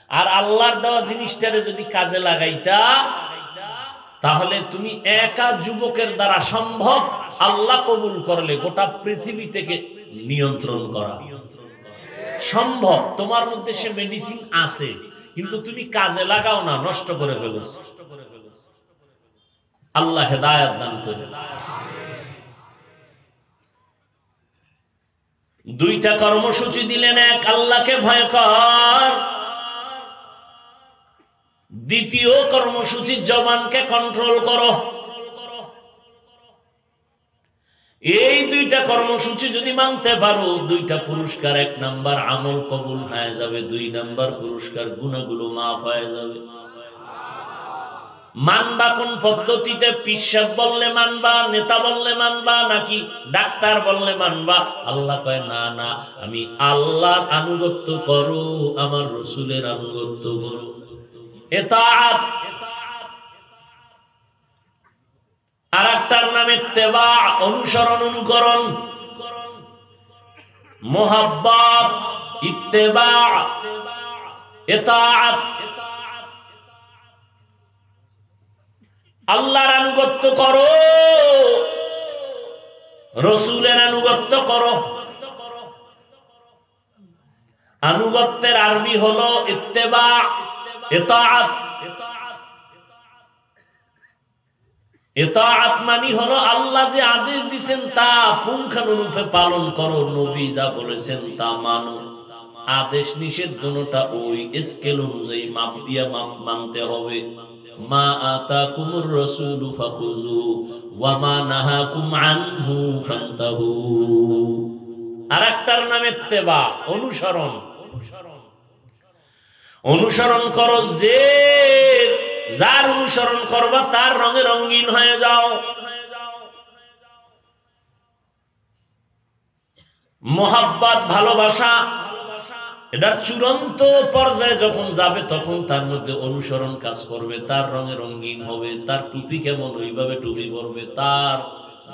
আর আল্লাহর দেওয়া জিনিসটারে যদি কাজে লাগাইতা, তাহলে তুমি একা যুবকের দ্বারা সম্ভব আল্লাহ কবুল করলে গোটা পৃথিবী থেকে নিয়ন্ত্রণ করা সম্ভব। তোমার মধ্যে সে মেডিসিন আছে, কিন্তু তুমি কাজে লাগাও না, নষ্ট করে ফেলেছো। আল্লাহ হেদায়েত দান করে। দুইটা কর্মসূচি দিলেন, এক আল্লাহকে ভয় কর, দ্বিতীয় কর্মসূচি জবানকে কন্ট্রোল করো। এই দুইটা কর্মসূচি যদি মানতে পারো, দুইটা পুরস্কার, 1 নাম্বার আমল কবুল হয়ে যাবে, 2 নাম্বার পুরস্কার গুনাহগুলো মাফ হয়ে যাবে। মানবা কোন পদ্ধতিতে? পিসাব বললে মানবা, নেতা বললে মানবা, নাকি ডাক্তার বললে মানবা? আল্লাহ কয় না না, আমি আল্লাহর আনুগত্য করো, আমার রসুলের আনুগত্য করো। ইতাআত। আর একটার নাম ইত্তেবা, অনুসরণ, অনুকরণ। মুহাব্বত, ইত্তেবা, ইতাআত। আল্লাহর আনুগত্য করো, রসুলের আনুগত্য করো। আনুগত্যের আরবি হলো ইত্তেবা, ইতাআত। ইতাআত মানে হলো আল্লাহ যে আদেশ দিয়েছেন তা পুঙ্খানুরূপে পালন করো, নবী যা বলেছেন তা মানো। আদেশ নিষেধ দুটোটা ওই স্কেল অনুযায়ী মাপ দিয়া মানতে হবে। মা আতাকুমুর রাসূলু ফাখুযু ওয়া মা নাহাকুম আনহু ফান্তাহু। আরেকটার নাম ইত্তেবা, অনুসরণ। অনুসরণ করো, যে যার অনুসরণ করবা তার রঙে রঙিন হয়ে যাও। মোহাব্বত, ভালোবাসা, এটার চূড়ান্ত পর্যায়ে যখন যাবে, তখন তার মধ্যে অনুসরণ কাজ করবে, তার রঙে রঙিন হবে। তার টুপি কেমন, ওইভাবে টুপি পরবে, তার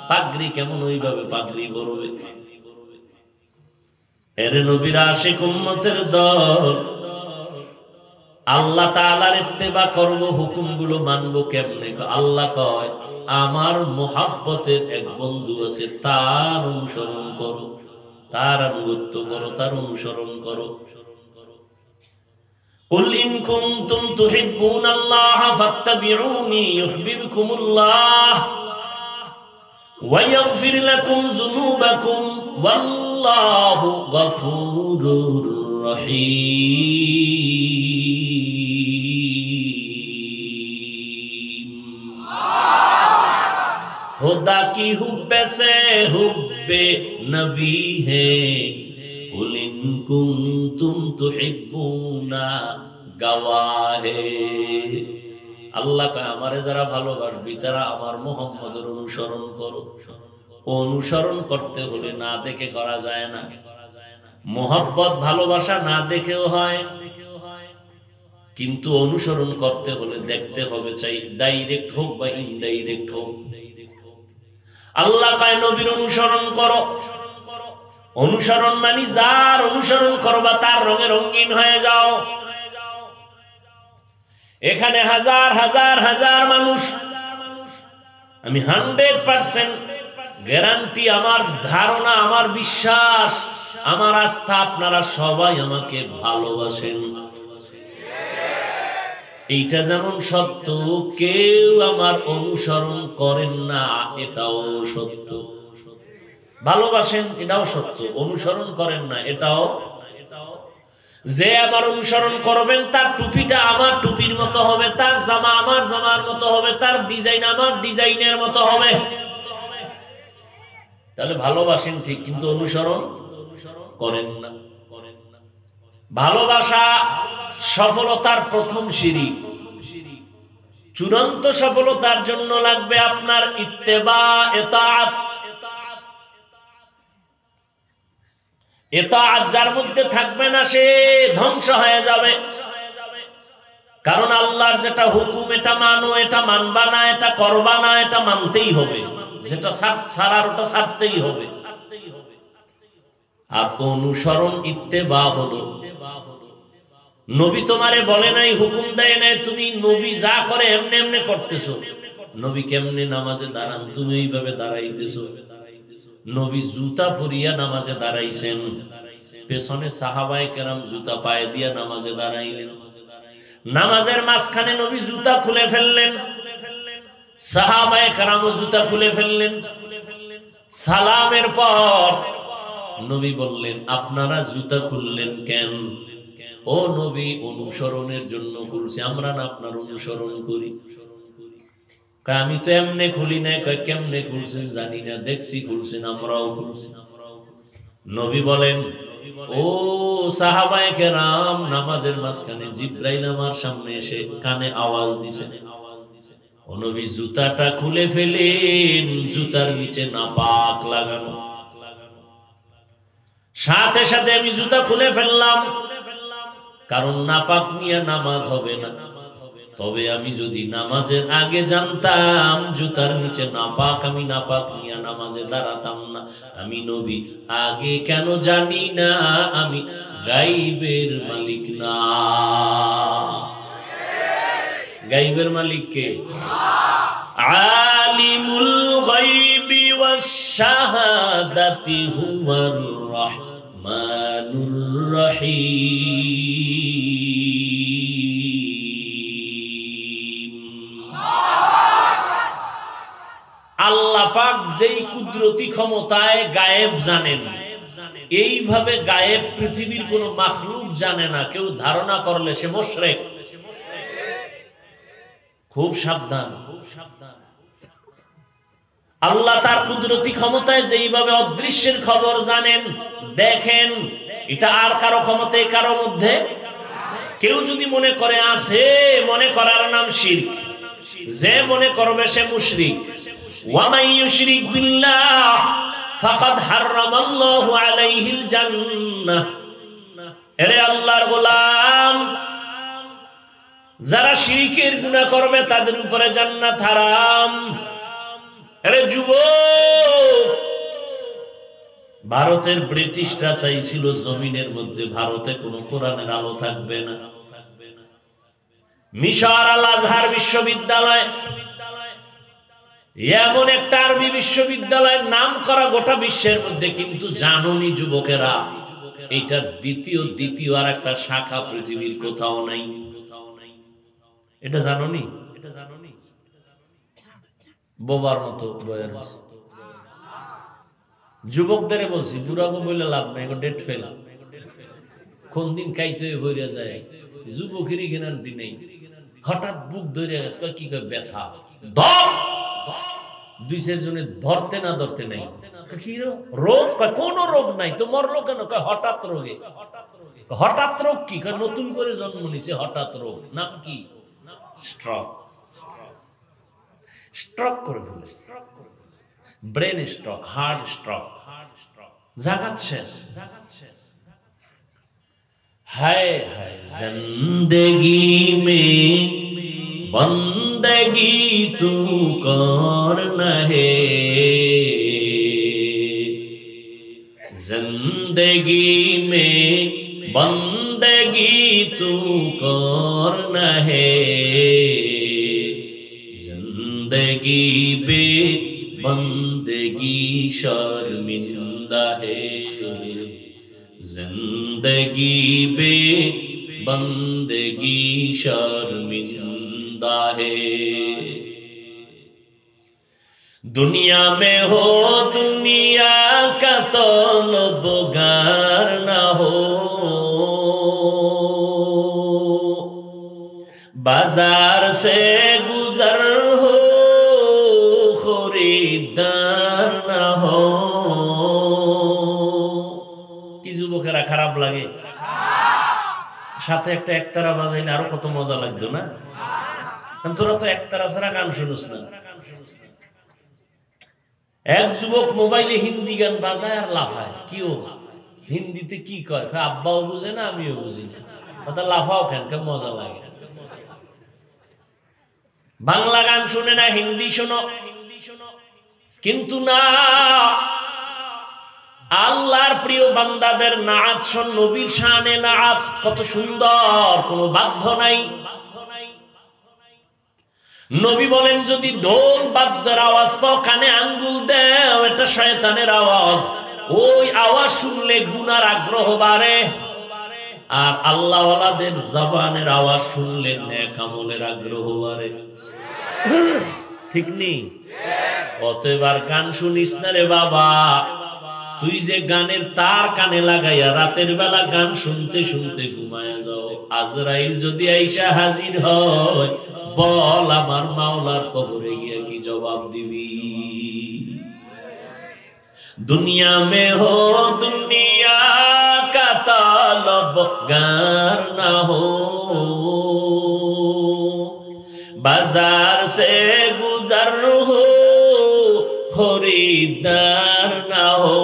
পাগড়ি কেমন, ওইভাবে পাগড়ি পরবে। এরে নবীর আশিক উম্মতের দল, আল্লাহ তাআলার ইত্তেবা করব, হুকুমগুলো মানবো কেমনে? আল্লাহ কয় আমার মুহাব্বতের এক বন্ধু আছে, তার অনুসরণ করো, তার আনুগত্য করো, তার অনুসরণ করো। কুল ইন কুনতুম তুহিব্বুনাল্লাহ ফাত্তাবিউনি ইউহিব্বুকুমুল্লাহ ওয়া ইয়াগফির লাকুম যুনুবাকুম ওয়াল্লাহু গফুরুর রহিম। खुदा की हुब्बे से हुब्बे नबी है, कुल इन कुंतुम तुहिब्बूना गवाहे। আল্লাহ কয় আমারে যারা ভালোবাসবি তারা আমার মুহাম্মদের অনুসরণ করো। অনুসরণ করতে হলে না দেখে করা যায় না। মুহাব্বত ভালোবাসা না দেখেও হয়, কিন্তু অনুসরণ করতে হলে দেখতে হবে, চাই ডাইরেক্ট হোক বা ইনডাইরেক্ট হোক। আল্লাহ কয় নবীর অনুসরণ করো। অনুসরণ মানে যার অনুসরণ করবা তার রঙে রঙিন হয়ে যাও। এখানে হাজার হাজার হাজার মানুষ, আমি 100% গ্যারান্টি, আমার ধারণা, আমার বিশ্বাস, আমার আস্থা, আপনারা সবাই আমাকে ভালোবাসেন। এইটা যেমন সত্য, কেউ আমার অনুসরণ করেন না এটাও সত্য। ভালোবাসেন এটাও সত্য, অনুসরণ করেন না এটাও। যে আমার অনুসরণ করবেন তার টুপিটা আমার টুপির মতো হবে, তার জামা আমার জামার মতো হবে, তার ডিজাইন আমার ডিজাইনের মতো হবে, তাহলে ভালোবাসেন ঠিক, কিন্তু অনুসরণ করেন না। ভালোবাসা সফলতার প্রথম সিঁড়ি। চূড়ান্ত সফলতার জন্য লাগবে আপনার ইত্তেবা, ইতাআত। ইতাআত যার মধ্যে থাকবে না সে ধ্বংস হয়ে যাবে। কারণ আল্লাহর যেটা হুকুম এটা মানো, এটা মানবা না, এটা করবা না, এটা মানতেই হবে। যেটা ছাড়ার ওটা ছাড়তেই হবে। আর অনুসরণ ইত্তেবা হলো, নবী তোমারে বলে নাই, হুকুম দেয় নাই, তুমি নবী যা করে এমনি এমনি করতেছো। নবী কেমনে নামাজে দাঁড়ান তুমি এইভাবে দাঁড়াইতেছো। নবী জুতা পরিয়া নামাজে দাঁড়াইছেন, পেছনে সাহাবায়ে কেরাম জুতা পায়ে দিয়া নামাজে দাঁড়াইলেন। নামাজের মাঝখানে নবী জুতা খুলে ফেললেন, সাহাবায়ে কেরামও জুতা খুলে ফেললেন। সালামের পর নবী বললেন আপনারা জুতা খুললেন কেন? ও নবী অনুসরণের জন্য খুলছি, আমরা না আপনার অনুসরণ করি। আমি তো এমনি খুলি না। কেমনে খুলছেন জানি না, দেখছি খুলছেন, আমরাও খুলছি। নবী বলেন ও সাহাবায়ে কেরাম, নামাজের মাঝখানে জিবরাইল আমার সামনে এসে কানে আওয়াজ দিছে, ও নবী জুতাটা খুলে ফেলেন, জুতার নিচে নাপাক লাগানো। সাথে সাথে আমি জুতা খুলে ফেললাম, কারণ নাপাক নিয়ে নামাজ হবে না। তবে আমি যদি নামাজের আগে জানতাম জুতার নিচে নাপাক, আমি নাপাক নিয়ে নামাজে দাঁড়াতাম না। আমি নবী আগে কেন জানি না? আমি গাইবের মালিক না। গাইবের মালিক কে? আলিমুল গায়বি ওয়াশ শাহাদাতি হুয়ার রহমানুর রহিম। আল্লাহ পাক যেই কুদরতি ক্ষমতায় গায়েব জানেন, এইভাবে গায়েব পৃথিবীর কোন মাখলুক জানে না। কেউ ধারণা করলে সে মুশরিক। খুব সাবধান, খুব সাবধান। আল্লাহ তার কুদরতি ক্ষমতায় যেইভাবে অদৃশ্যের খবর জানেন, দেখেন, এটা আর কারো ক্ষমতায় কারো মধ্যে। কেউ যদি মনে করে আছে, মনে করার নাম শিরক। যে মনে করবে সে মুশরিক। ওয়া মান ইউশরিক বিল্লাহ ফাকাদ হারামাল্লাহু আলাইহিল জান্নাহ। এরে আল্লাহর গোলাম, যারা শিরকের গুনাহ করবে তাদের উপরে জান্নাত হারাম। আরে যুবক, ভারতের ব্রিটিশরা চাইছিল জমিনের মধ্যে ভারতে কোনো কোরআনের আলো থাকবে না। মিশর আল আজহার বিশ্ববিদ্যালয় এমন একটা আরবি বিশ্ববিদ্যালয়ের নাম করা গোটা বিশ্বের মধ্যে, কিন্তু জানুনি যুবকেরা, এটার দ্বিতীয় আর একটা শাখা পৃথিবীর কোথাও নাই। এটা জানুনি? বোবার মতো বয়ান আছে। যুবকদের বলছি, বুড়াগো বলে লাভ নাই, ডেট ফেল। কোন দিন খাইতে হইয়া যায়, যুবকেরই গ্যারান্টি নেই। হঠাৎ বুক ধরে গেছে, কি কয় ব্যথা, ধর দুই চারজনে ধরতে না ধরতে নাই। কি রোগ? কোন রোগ নাই তো, মরলো কেন? হঠাৎ রোগে। হঠাৎ রোগ কি? নতুন করে জন্ম নিছে হঠাৎ রোগ। নাম কি? স্ট্রোক। স্ট্রোক করে ফেলেছে, ব্রেন স্ট্রোক, হার্ট স্ট্রোক, জাগাত শেষ। হায় হায় জিंदगी में बंदगी तू करना है, जिंदगी में बंदगी तू करना है, जिंदगी बे बंदगी शर्मिंदा है, जिंदगी बे बंदगी शर्मिंदा है। दुनिया में हो दुनिया का तलबगार ना हो, बाजार से गुजर हो खरीदार ना हो। কি যুবকেরা খারাপ লাগে? সাথে একটা একতারা বাজাইলে আরো কত মজা লাগতো না? তোরা তো একতারা ছাড়া গান শুনিস না। এক যুবক মোবাইলে হিন্দি গান বাজায় আর লাফায়। কি ও হিন্দিতে কি কয়? আব্বাও বুঝে না, আমিও বুঝি না, কথা লাফাও কেন? মজা লাগে। বাংলা গান শুনে না, হিন্দি শোনো। কিন্তু না, আল্লাহর প্রিয় বান্দাদের নাচ শোন, নবীর শানে নাচ, কত সুন্দর, কোনো বাধ্য নাই। নবী বলেন, যদি ঢোল বাদ্যের আওয়াজ পাও, কানে আঙ্গুল দাও, এটা শয়তানের আওয়াজ। ওই আওয়াজ শুনলে গুনার আগ্রহ বাড়ে। আর আল্লাহওয়ালাদের জবানের আওয়াজ শুনলে নেক আমলের আগ্রহ বাড়ে। ঠিক নেই? অতএব আর গান শুনিস না রে বাবা। তুই যে গানের তার কানে লাগাইয়া রাতের বেলা গান শুনতে শুনতে ঘুমায় যাও, আজরাইল যদি আইসা হাজির হয়, বল আমার মাওলার কবরে গিয়া কি জবাব দিবি? দুনিয়া মে হো দুনিয়া কা তালবগার না হো, বাজার সে গুজর হো खरीदार ना हो।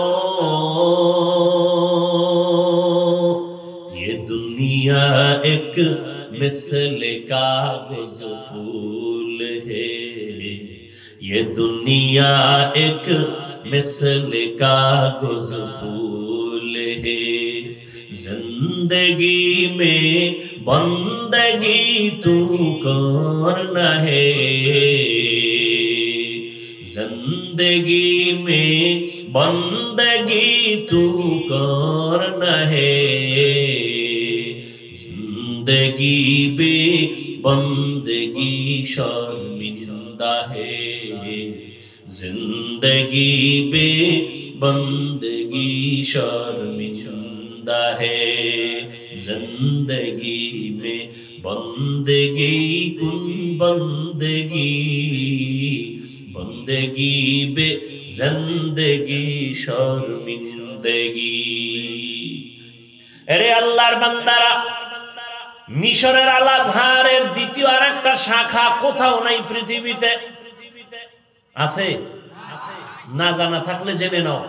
ये दुनिया एक मिसल कागज फूल है, ये दुनिया एक मिसल कागज फूल है, जिंदगी में बंदगी तू करना है, जिंदगी में बंदगी तू करना है, जिंदगी बे बंदगी शर्मिंदा है, जिंदगी बे बंदगी शर्मिंदा है, जिंदगी में बंदगी कुन बंदगी, बंदगी बे जिंदगी शर्मिंदगी। अरे আল্লাহর বান্দারা, মিশরের আল আজহারের দ্বিতীয় আর একটা শাখা কোথাও নাই পৃথিবীতে। আছে? না জানা থাকলে জেনে নাও।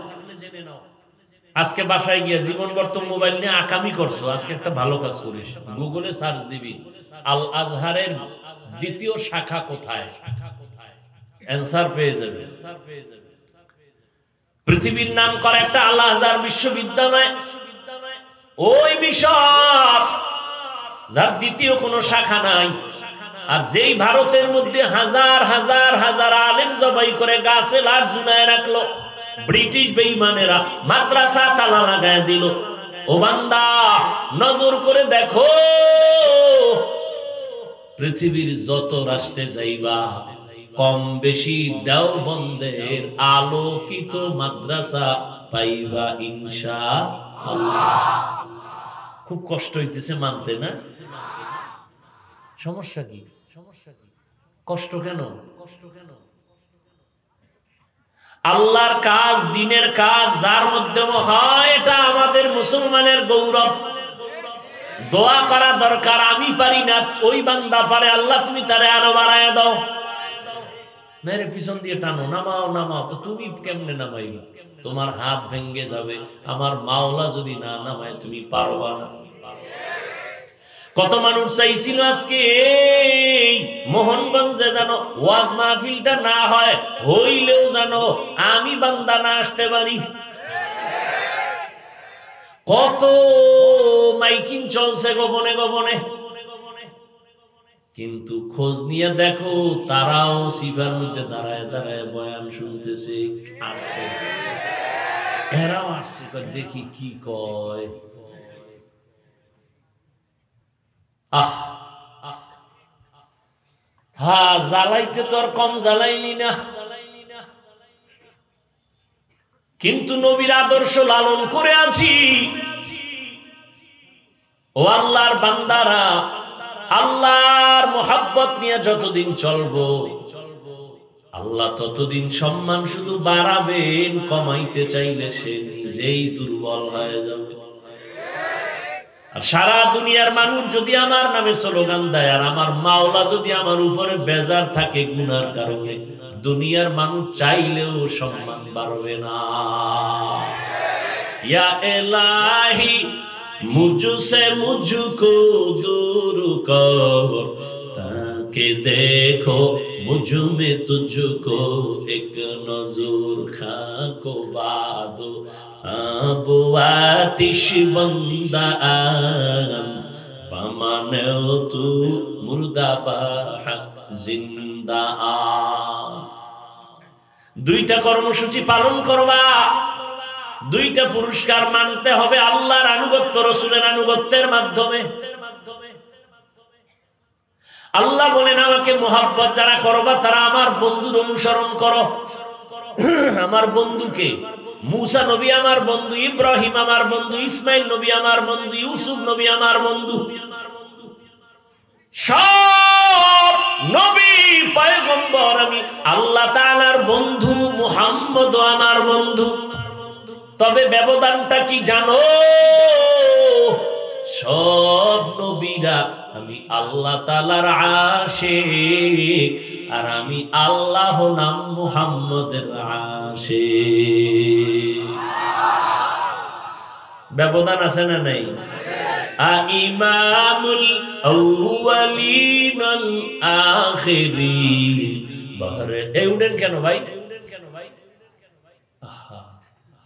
আজকে বাসায় গিয়ে জীবন বর্তম মোবাইল নিয়ে আকামি করছো, আজকে একটা ভালো কাজ করিস, গুগলে সার্চ দিবি আল আজহারের দ্বিতীয় শাখা কোথায়, অ্যান্সার পেয়ে যাবে। পৃথিবীর নাম করা একটা আল আজহার বিশ্ববিদ্যালয়, ওই মিশর যার দ্বিতীয় কোনো শাখা নাই, আর যেই ভারতের মধ্যে হাজার হাজার হাজার আলেম জবাই করে গাছে লাট ঝুলায় রাখলো, ব্রিটিশ বেঈমানেরা মাদ্রাসা তালা লাগায় দিল। ও বান্দা, নজর করে দেখো, পৃথিবীর যত রাষ্ট্রে যাইবা কম বেশি দেওবন্দের আলোকিত মাদ্রাসা পাইবা ইনশাআল্লাহ। খুব কষ্ট হইতেছে মানতে, না? সমস্যা কি? কষ্ট কেন? আল্লাহর কাজ, দিনের কাজ যার মাধ্যমে হয়, এটা আমাদের মুসলমানের গৌরব। দোয়া করা দরকার, আমি পারি না, ওই বান্দা পারে, আল্লাহ তুমি তারে আরো বাড়ায় দাও। না রে, পিছন দিয়ে টানো, নামাও নামাও, তো তুমি কেমনে নামাইবা? তোমার হাত ভেঙে যাবে। আমার মাওলা যদি না নামায় তুমি পারবা না। কত মানুষ চাইছিল আজকে মোহনগঞ্জে জানো ওয়াজ মাহফিলটা না হয়, হইলেও জানো আমি বান্দা না আসতে পারি। কত মাইকিং চলছে গোপনে গোপনে, কিন্তু খোঁজ নিয়ে দেখো তারাও সিফার মধ্যে দাঁড়ায় দাঁড়ায় বয়ান শুনতেছে। আসছে, এরাও আসছে, দেখি কি কয়। জ্বালাইতে তো আর কম জ্বালাইনি না, কিন্তু নবীর আদর্শ লালন করে আছি। ও আল্লাহর বান্দারা, আল্লাহর মোহাব্বত নিয়ে যতদিন চলবো, আল্লাহ ততদিন সম্মান শুধু বাড়াবেন। কমাইতে চাইলে সে নিজেই দুর্বল হয়ে যাবে। আর সারা দুনিয়ার মানুষ যদি আমার নামে স্লোগান দেয়, আর আমার মাওলা যদি আমার উপরে বেজার থাকে গুনার কারণে, দুনিয়ার মানুষ চাইলেও সম্মান বাড়বে না। ইয়া ইলাহি মুঝসে মুঝকো दूर कर, ताकि देखो मुझ में तुझको एक नजर, खाको बादो आबो आतिश बंदा पामाने तू मुर्दा बाहा जिंदा। দুইটা কর্মসূচি পালন করবা, দুইটা পুরস্কার মানতে হবে আল্লাহর আনুগত্য, রাসূলের আনুগত্যের মাধ্যমে। আল্লাহ বলেন আমাকে মুহাব্বত যারা করবা তারা আমার বন্ধুর অনুসরণ করো। আমার বন্ধুকে, মুসা নবী আমার বন্ধু, ইব্রাহিম আমার বন্ধু, ইসমাইল নবী আমার বন্ধু, ইউসুফ নবী আমার বন্ধু, সব নবী পয়গম্বর আমি আল্লাহ তাআলার বন্ধু, মুহাম্মদ আমার বন্ধু। তবে ব্যবধানটা কি জানো? সব নবীরা আমি আল্লাহ তাআলার আশিক, আর আমি আল্লাহ নাম মুহাম্মদের আশিক। ব্যবধান আছে না নাই? ইমামুল আউয়ালিন ওয়াল আখিরিন। বাহরে এই উঠেন কেন ভাই?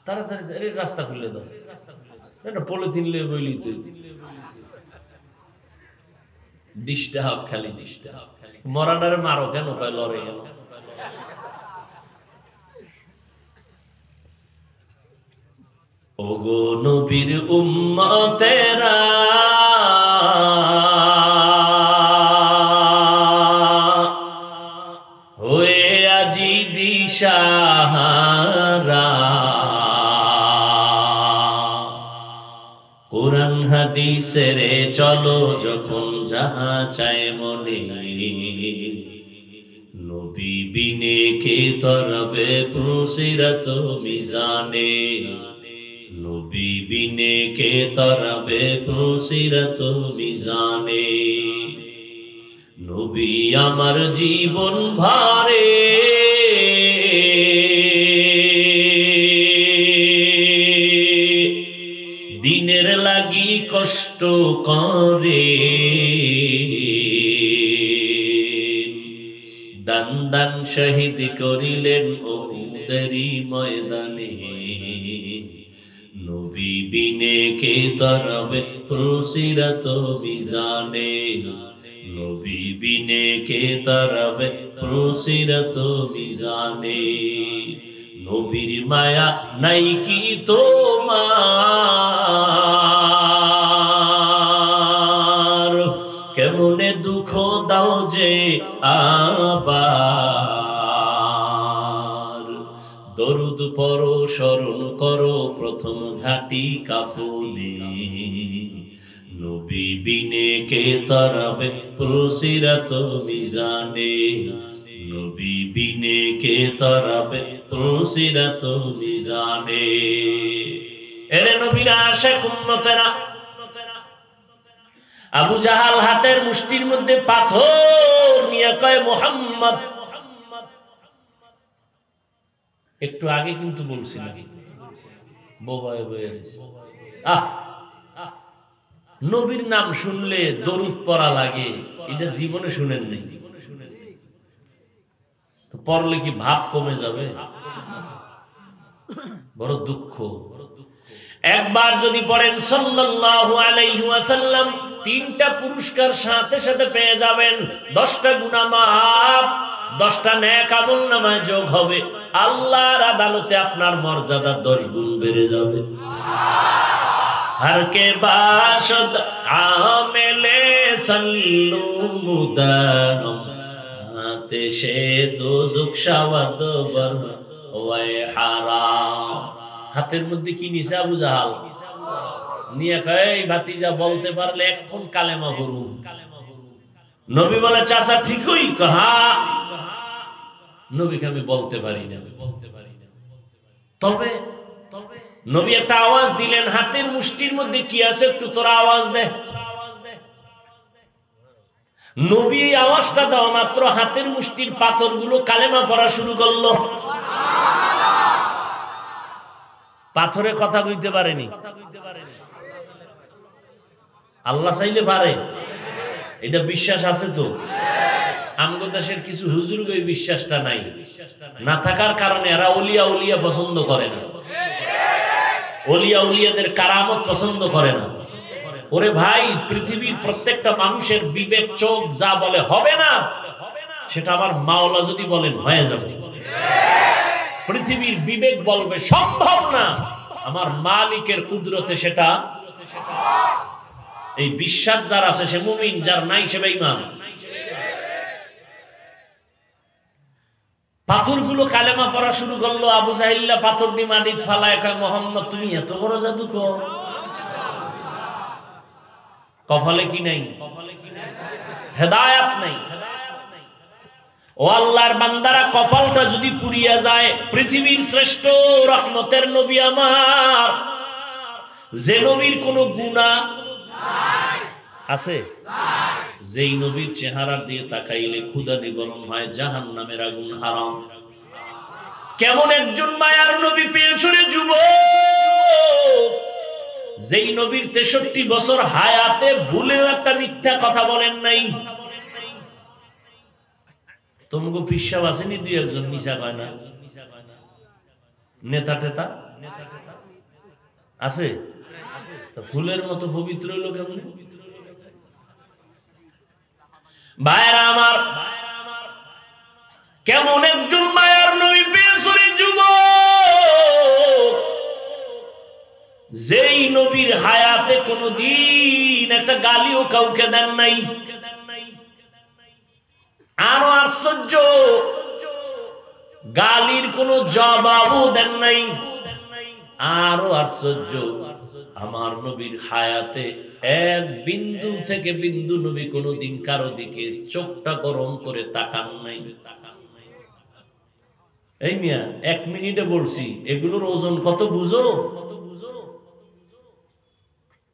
তাড়াতাড়ি রাস্তা খুলে দাও, এটা পলিথিন লিয়ে বইলি তুই ডিস্টার্ব, খালি ডিস্টার্ব। মরাডারে মারো কেন? কয় লড়ে কেন? ওগো নবীর উম্মতেরা, হয়ে আজি দিশাহারা, কোরআন হাদিসের চলো যখন যাহা চায় মনে, নবী বিনে কে তরবে পুসিরত মিজানে, নবী বিনে কে তরবে পুসিরত মিজানে। নবী আমার জীবন ভারে, দিনের লাগি কষ্ট করে, দান দান শহীদ করিলেন উহুদেরই ময়দানে। নবী বিনে কে তারাবে পুলসিরাত মিজানে, নবী বিনে কে তারাবে পুলসিরাত মিজানে। নবীর মায়া নাই কি তোমার, কেমনে দুঃখ দাও যে আবার। দরুদ পড়ো স্মরণ করো প্রথম ঘাটি কাফনে, নবী বিনে কে তারাবে পুলসিরাত মিজানে, নবী বিনে কে তারাবে পুলসিরাত মিজানে। এরে নবীর আশিক উম্মতেরা, আবু জাহাল হাতের মুষ্টির মধ্যে পাথর নিয়ে কয় মুহাম্মদ। একটু আগে কিন্তু বলছিলাম বোবায় বয়ে নবীর নাম শুনলে দরুদ পড়া লাগে, এটা জীবনে শুনেন নাই। তো পড়লে কি ভাব কমে যাবে? বড় দুঃখ। একবার যদি পড়েন সাল্লাল্লাহু আলাইহি ওয়াসাল্লাম, 3টা পুরস্কার সাথে সাথে পেয়ে যাবেন। 10টা গুনাহ মাফ, 10টা নেক আমল নামায় যোগ হবে। আল্লাহর আদালতে আপনার মর্যাদা 10 গুণ বেড়ে যাবে। हर के बाशद आमेले सल्लू मुदाम आतिशे दोज़ख शावद बर ওয়াই হারাম। হাতের মধ্যে কি নিছে আবু জাহাল? নিয়ে কয় ভাতিজা বলতে পারলে এখন কালেমা পড়ু। নবী বলে চাচা ঠিকই কহা, নবীকে আমি বলতে পারি না। তবে নবী একটা আওয়াজ দিলেন, হাতের মুষ্টির মধ্যে কি আছে একটু তোরা আওয়াজ দে। নবী এই আওয়াজটা দেওয়া মাত্র হাতের মুষ্টির পাথরগুলো কালেমা পড়া শুরু করলো। পাথরে কথা কইতে পারেনি, আল্লাহ চাইলে পারে। এটা বিশ্বাস আছে তো? আমগো দেশের কিছু হুজুর এই বিশ্বাসটা নাই, না থাকার কারণে এরা ওলিয়া উলিয়া পছন্দ করে না, ওলিয়া উলিয়াদের কারামত পছন্দ করে না। ওরে ভাই, পৃথিবীর প্রত্যেকটা মানুষের বিবেক চোখ যা বলে হবে না, সেটা আবার মাওলা যদি বলেন হয়ে যাবে। পৃথিবীর বিবেক বলবে সম্ভব না, আমার মালিকের কুদরতে সেটা। এই বিশ্বাস যার আছে সে মুমিন, যার নাই সে বেঈমান। পাথরগুলো কালেমা পড়া শুরু করলো। আবু জাহিল্লা পাথর দিয়ে মাটিতে ফালায় কয় মুহাম্মদ তুমি এত বড় জাদুকর, কপালে কি নাই? হেদায়েত নাই। ও আল্লাহর বান্দারা, কপালটা যদি পুড়িয়া যায়, পৃথিবীর শ্রেষ্ঠ রহমতের নবী আমার, যে নবীর কোনো গুনাহ আছে, যেই নবীর চেহারা দিয়ে তাকাইলে ক্ষুধা নিবারণ হয়, জাহান্নামের আগুন হারাম। কেমন একজন মায়ার নবী পেয়েছ রে যুবক, যেই নবীর 63 বছর হায়াতে ভুলেও একটা মিথ্যা কথা বলেন নাই। তোমাকে পিসাব আসেনি দুই একজন মিশা কয় না, নেতা টেতা আছে, ফুলের মতো পবিত্র হইল কেমন? ভাইরা আমার, কেমন একজন মায়ার নবী পেয়েছো রে যুবক, যেই নবীর হায়াতে কোনদিন একটা গালিও কাউকে দেন নাই। আরো আশ্চর্য, গালির কোনো জবাবও দেন নাই। আরো আশ্চর্য, আমার নবীর হায়াতে এক বিন্দু থেকে বিন্দু নবী কোনদিন কারো দিকে চোখটা গরম করে তাকান নাই। এই মিয়া 1 মিনিটে বলছি, এগুলোর ওজন কত বুঝো?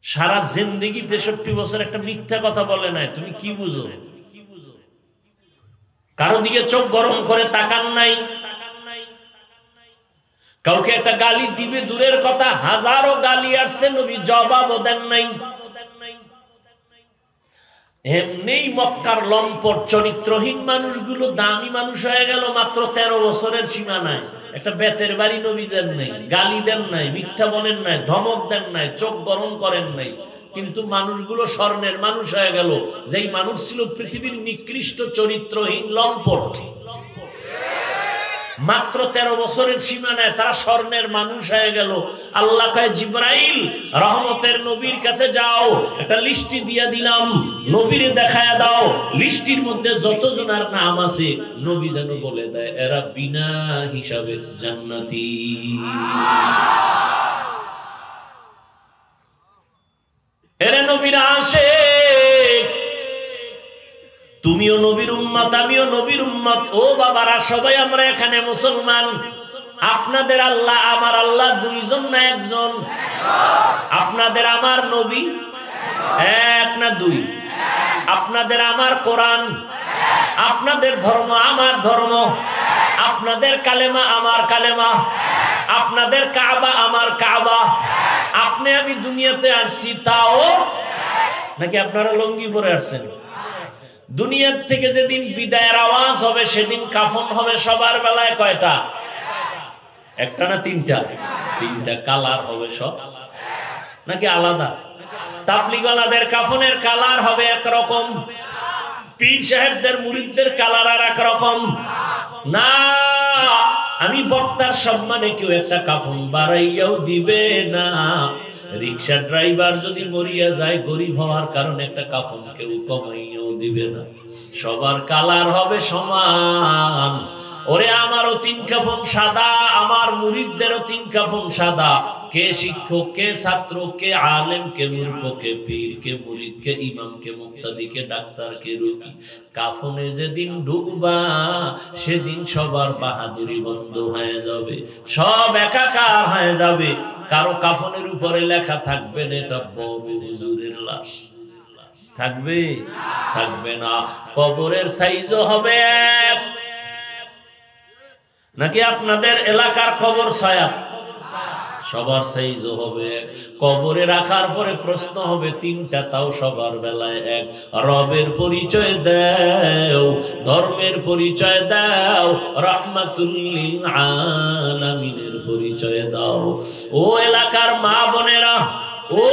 সারা জিন্দেগি 63 বছর একটা মিথ্যা কথা বলে নাই, তুমি কি বুঝো? কারো দিকে চোখ গরম করে তাকান নাই, কাউকে একটা গালি দিবে দূরের কথা, হাজারো গালি আসছে, নবী জবাবও দেন নাই। এমনি মক্কার লম্পট চরিত্রহীন মানুষগুলো দামি মানুষ হয়ে গেল মাত্র 13 বছরের সীমানায়। একটা বেতের বাড়ি নবী দেন নাই, গালি দেন নাই, মিথ্যা বলেন নাই, ধমক দেন নাই, চোখ গরম করেন নাই, কিন্তু মানুষগুলো স্বর্ণের মানুষ হয়ে গেল। যেই মানুষ ছিল পৃথিবীর নিকৃষ্ট চরিত্রহীন লম্পট, মাত্র 13 বছরের সীমানায় তারা স্বর্ণের মানুষ হয়ে গেল। আল্লাহ কয় জিবরাইল রহমতের নবীর কাছে যাও, একটা লিস্টি দিয়া দিলাম, নবীরে দেখায়া দাও, লিস্টির মধ্যে যতজনের নাম আছে নবী যেন বলে দেয় এরা বিনা হিসাবে জান্নাতি। এরা নবীর আশিক, তুমিও নবীর উম্মত, আমিও নবীর উম্মত। ও বাবারা, সবাই আমরা এখানে মুসলমান। আপনাদের আল্লাহ আমার আল্লাহ দুইজন না একজন? আপনাদের আমার নবী এক না দুই? আপনাদের আমার কোরআন, আপনাদের ধর্ম আমার ধর্ম, আপনাদের কালেমা আমার কালেমা, আপনাদের কাবা আমার কাবা। আপনি আমি দুনিয়াতে আসছি তাও নাকি আপনারা লঙ্গি পরে আসছেন? দুনিয়ার থেকে যেদিন বিদায়ের আওয়াজ হবে সেদিন কাফন হবে সবার বেলায় কয়টা? একটা না তিনটা? তিনটা। কালার হবে সব নাকি আলাদা? তাবলিগওয়ালাদের কাফনের কালার হবে একরকম, পীর সাহেবদের মুরিদদের কালার আর একরকম না। আমি বক্তার সম্মানে কেউ একটা কাফন বাড়াইয়াও দিবে না। রিক্সা ড্রাইভার যদি মরিয়া যায় গরিব হওয়ার কারণে একটা কাফন কেউ কমাইয়াও দিবে না। সবার কালার হবে সমান। ওরে আমারও 3 কাফন সাদা, আমার মুরিদদেরও 3 কাফন সাদা। কে শিক্ষক, কে ছাত্র, কে আলেম, কে মূর্খ, কে পীর, কে মুরিদ, কে ইমাম, কে মুক্তাদি, কে ডাক্তার, কে রোগী। কাফনে যেদিন ঢুকবা সেদিন সবার বাহাদুরি বন্ধ হয়ে যাবে, সব একাকার হয়ে যাবে। কারো কাফনের উপরে লেখা থাকবে না এটা বড় হুজুরের লাশ, থাকবে? থাকবে না। কবরের সাইজও হবে এক নাকি আপনাদের এলাকার কবর ছায়া? সবার সাইজও হবে এক। কবরে রাখার পরে প্রশ্ন হবে 3টা, তাও সবার বেলায় এক। রবের পরিচয় দাও, ধর্মের পরিচয় দাও, রাহমাতুল লিল আলামিনের পরিচয় দাও। ও এলাকার মা বোনেরা, ও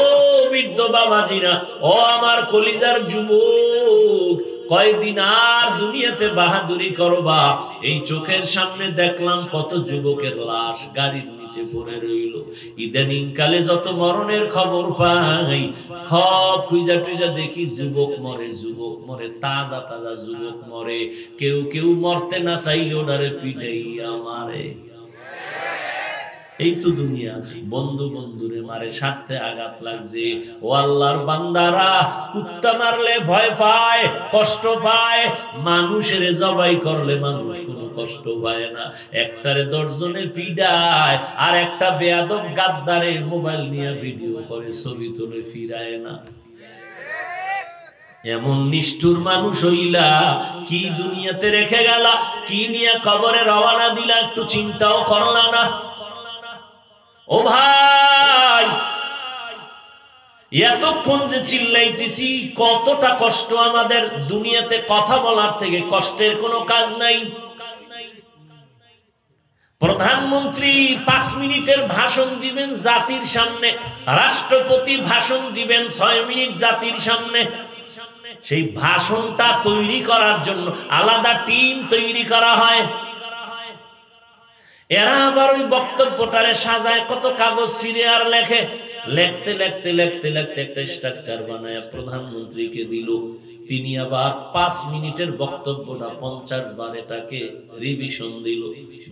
বৃদ্ধ বাবাজিরা, ও আমার কলিজার যুবক, কয়দিন আর দুনিয়াতে বাহাদুরি করবা? এই চোখের সামনে দেখলাম কত যুবকের লাশ গাড়ির নিচে পড়ে রইল। ইদানিং কালে যত মরণের খবর পাই, সব খুঁজা টুইজা দেখি যুবক মরে, যুবক মরে, তাজা তাজা যুবক মরে। কেউ কেউ মরতে না চাইলে ওনারে পিটাইয়া মারে। এই তো দুনিয়া। বন্ধু বন্ধুরে মারে, স্বার্থে আঘাত লাগছে। ও আল্লাহর বান্দারা, কুত্তা মারলে ভয় পায়, কষ্ট পায়, মানুষের জবাই করলে মানুষ কোনো কষ্ট পায় না। একটারে 10 জনের পিডায়, আর একটা বেয়াদব গাদ্দারে মোবাইল নিয়ে ভিডিও করে, ছবি তুলে ফিরায় না। এমন নিষ্ঠুর মানুষ হইলা, কি দুনিয়াতে রেখে গেলা, কি নিয়ে কবরে রওনা দিলা, একটু চিন্তাও করলা না। ও ভাই, এতক্ষণ যে চিল্লাইতেছি, কতটা কষ্ট আমাদের। দুনিয়াতে কথা বলার থেকে কষ্টের কোনো কাজ নাই। প্রধানমন্ত্রী 5 মিনিটের ভাষণ দিবেন জাতির সামনে, রাষ্ট্রপতি ভাষণ দিবেন 6 মিনিট জাতির সামনে। সেই ভাষণটা তৈরি করার জন্য আলাদা টিম তৈরি করা হয়। এরা আবার ওই বক্তব্যটারে সাজায়, কত কাগজ ছিঁড়ে আর লেখে। লিখতে লিখতে লিখতে লিখতে একটা স্ট্রাকচার বানায় প্রধানমন্ত্রীকে দিল। তিনি আবার 5 মিনিটের বক্তব্যটা 50 বার এটাকে রিভিশন দিল।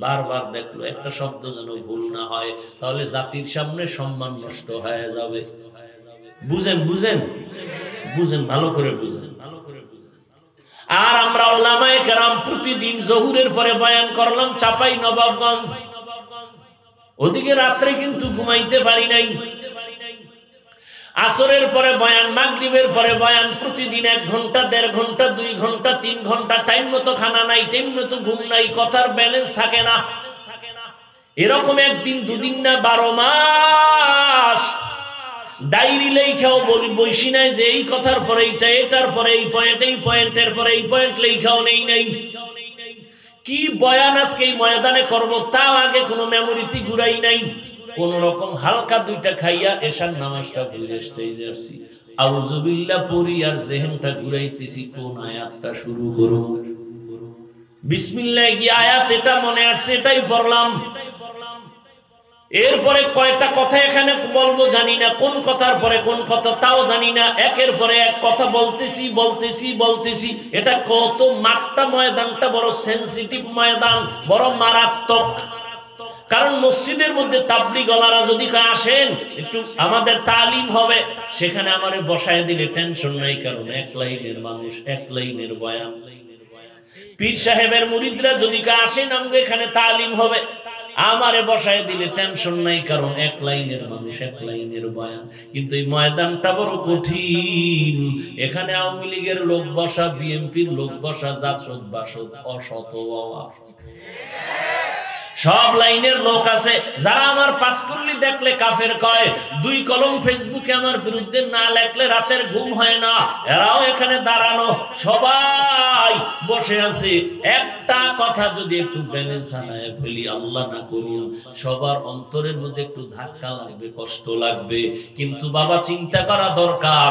বারবার দেখলো একটা শব্দ যেন ভুল না হয়, তাহলে জাতির সামনে সম্মান নষ্ট হয়ে যাবে। বুঝেন বুঝেন বুঝেন, ভালো করে বুঝেন। আর আমরা ওলামায়ে কেরাম প্রতিদিন জোহরের পরে বয়ান করলাম চাপাই নবাবগঞ্জ। ওদিকে রাত্রে কিন্তু ঘুমাইতে পারি নাই। আসরের পরে বয়ান, মাগরিবের পরে বয়ান, প্রতিদিন 1 ঘন্টা, 1.5 ঘন্টা, 2 ঘন্টা, 3 ঘন্টা। টাইম মতো খানা নাই, টাইম মতো ঘুম নাই, কথার ব্যালেন্স থাকে না। এরকম 1 দিন 2 দিন না, 12 মাস ডায়েরি লেখাও বলি বইসি নাই যে এই কথার পরে এইটা, এটার পরে এই পয়েন্ট, এই পয়েন্টের পরে এই পয়েন্ট লেখাও নেই নাই। কি বয়ান আজকে এই ময়দানে করব তাও আগে কোনো মেমোরিতে ঘুরাই নাই। কোন রকম হালকা দুইটা খাইয়া এশার নামাজটা বুঝে স্টেজে আসছি, আউযুবিল্লাহ পড়ি আর জেহেনটা ঘুরাইতেছি কোন আয়াতটা শুরু করব। বিসমিল্লাহ কি আয়াত এটা মনে আসছে এটাই পড়লাম। এরপরে কয়টা কথা এখানে বলবো জানি না, কোন কথার পরে কোন কথা তাও জানি না, একের পরে এক কথা বলতেছি বলতেছি বলতেছি। এটা কত মাঠটা ময়দানটা বড় সেনসিটিভ ময়দান, বড় মারাত্মক। কারণ মসজিদের মধ্যে তাবলীগওয়ালারা যদি আসেন একটু আমাদের তালিম হবে, সেখানে আমারে বসায় দিলে টেনশন নাই, কারণ এক লাইনের মানুষ, এক লাইনের বয়ান। পীর সাহেবের মুরিদরা যদি আসেন আমাদের এখানে তালিম হবে, আমারে বসায় দিলে টেনশন নাই, কারণ এক লাইনের মানুষ, এক লাইনের বয়ান। কিন্তু এই ময়দানটা বড় কঠিন। এখানে আওয়ামী লীগের লোক বসা, বিএনপির লোক বসা, জাসদ বাসদ, অসত সব লাইনের লোক আছে, যারা আমার পাঁচকুল্লি দেখলে কাফের কয়, দুই কলম ফেসবুকে আমার বিরুদ্ধে না লেখলে রাতের ঘুম হয় না, এরাও এখানে দাঁড়ানো, সবাই বসে আছে। একটা কথা যদি একটু ব্যালেন্স হারায় ফেলি, আল্লাহ না করুন, সবার অন্তরের মধ্যে একটু ধাক্কা লাগবে, কষ্ট লাগবে। কিন্তু বাবা চিন্তা করা দরকার,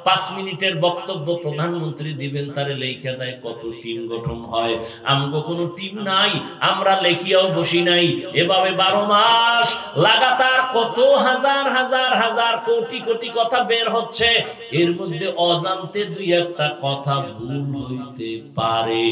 5 মিনিটের বক্তব্য প্রধানমন্ত্রী দিবেন, তারে লেখা দেয় কত টিম গঠন হয়। আমগো কোনো টিম নাই, আমরা লেখিয়াও বসি নাই। এভাবে 12 মাস লাগাতার কত হাজার হাজার হাজার কোটি কোটি কথা বের হচ্ছে। এর মধ্যে অজান্তে দুই একটা কথা ভুল হইতে পারে,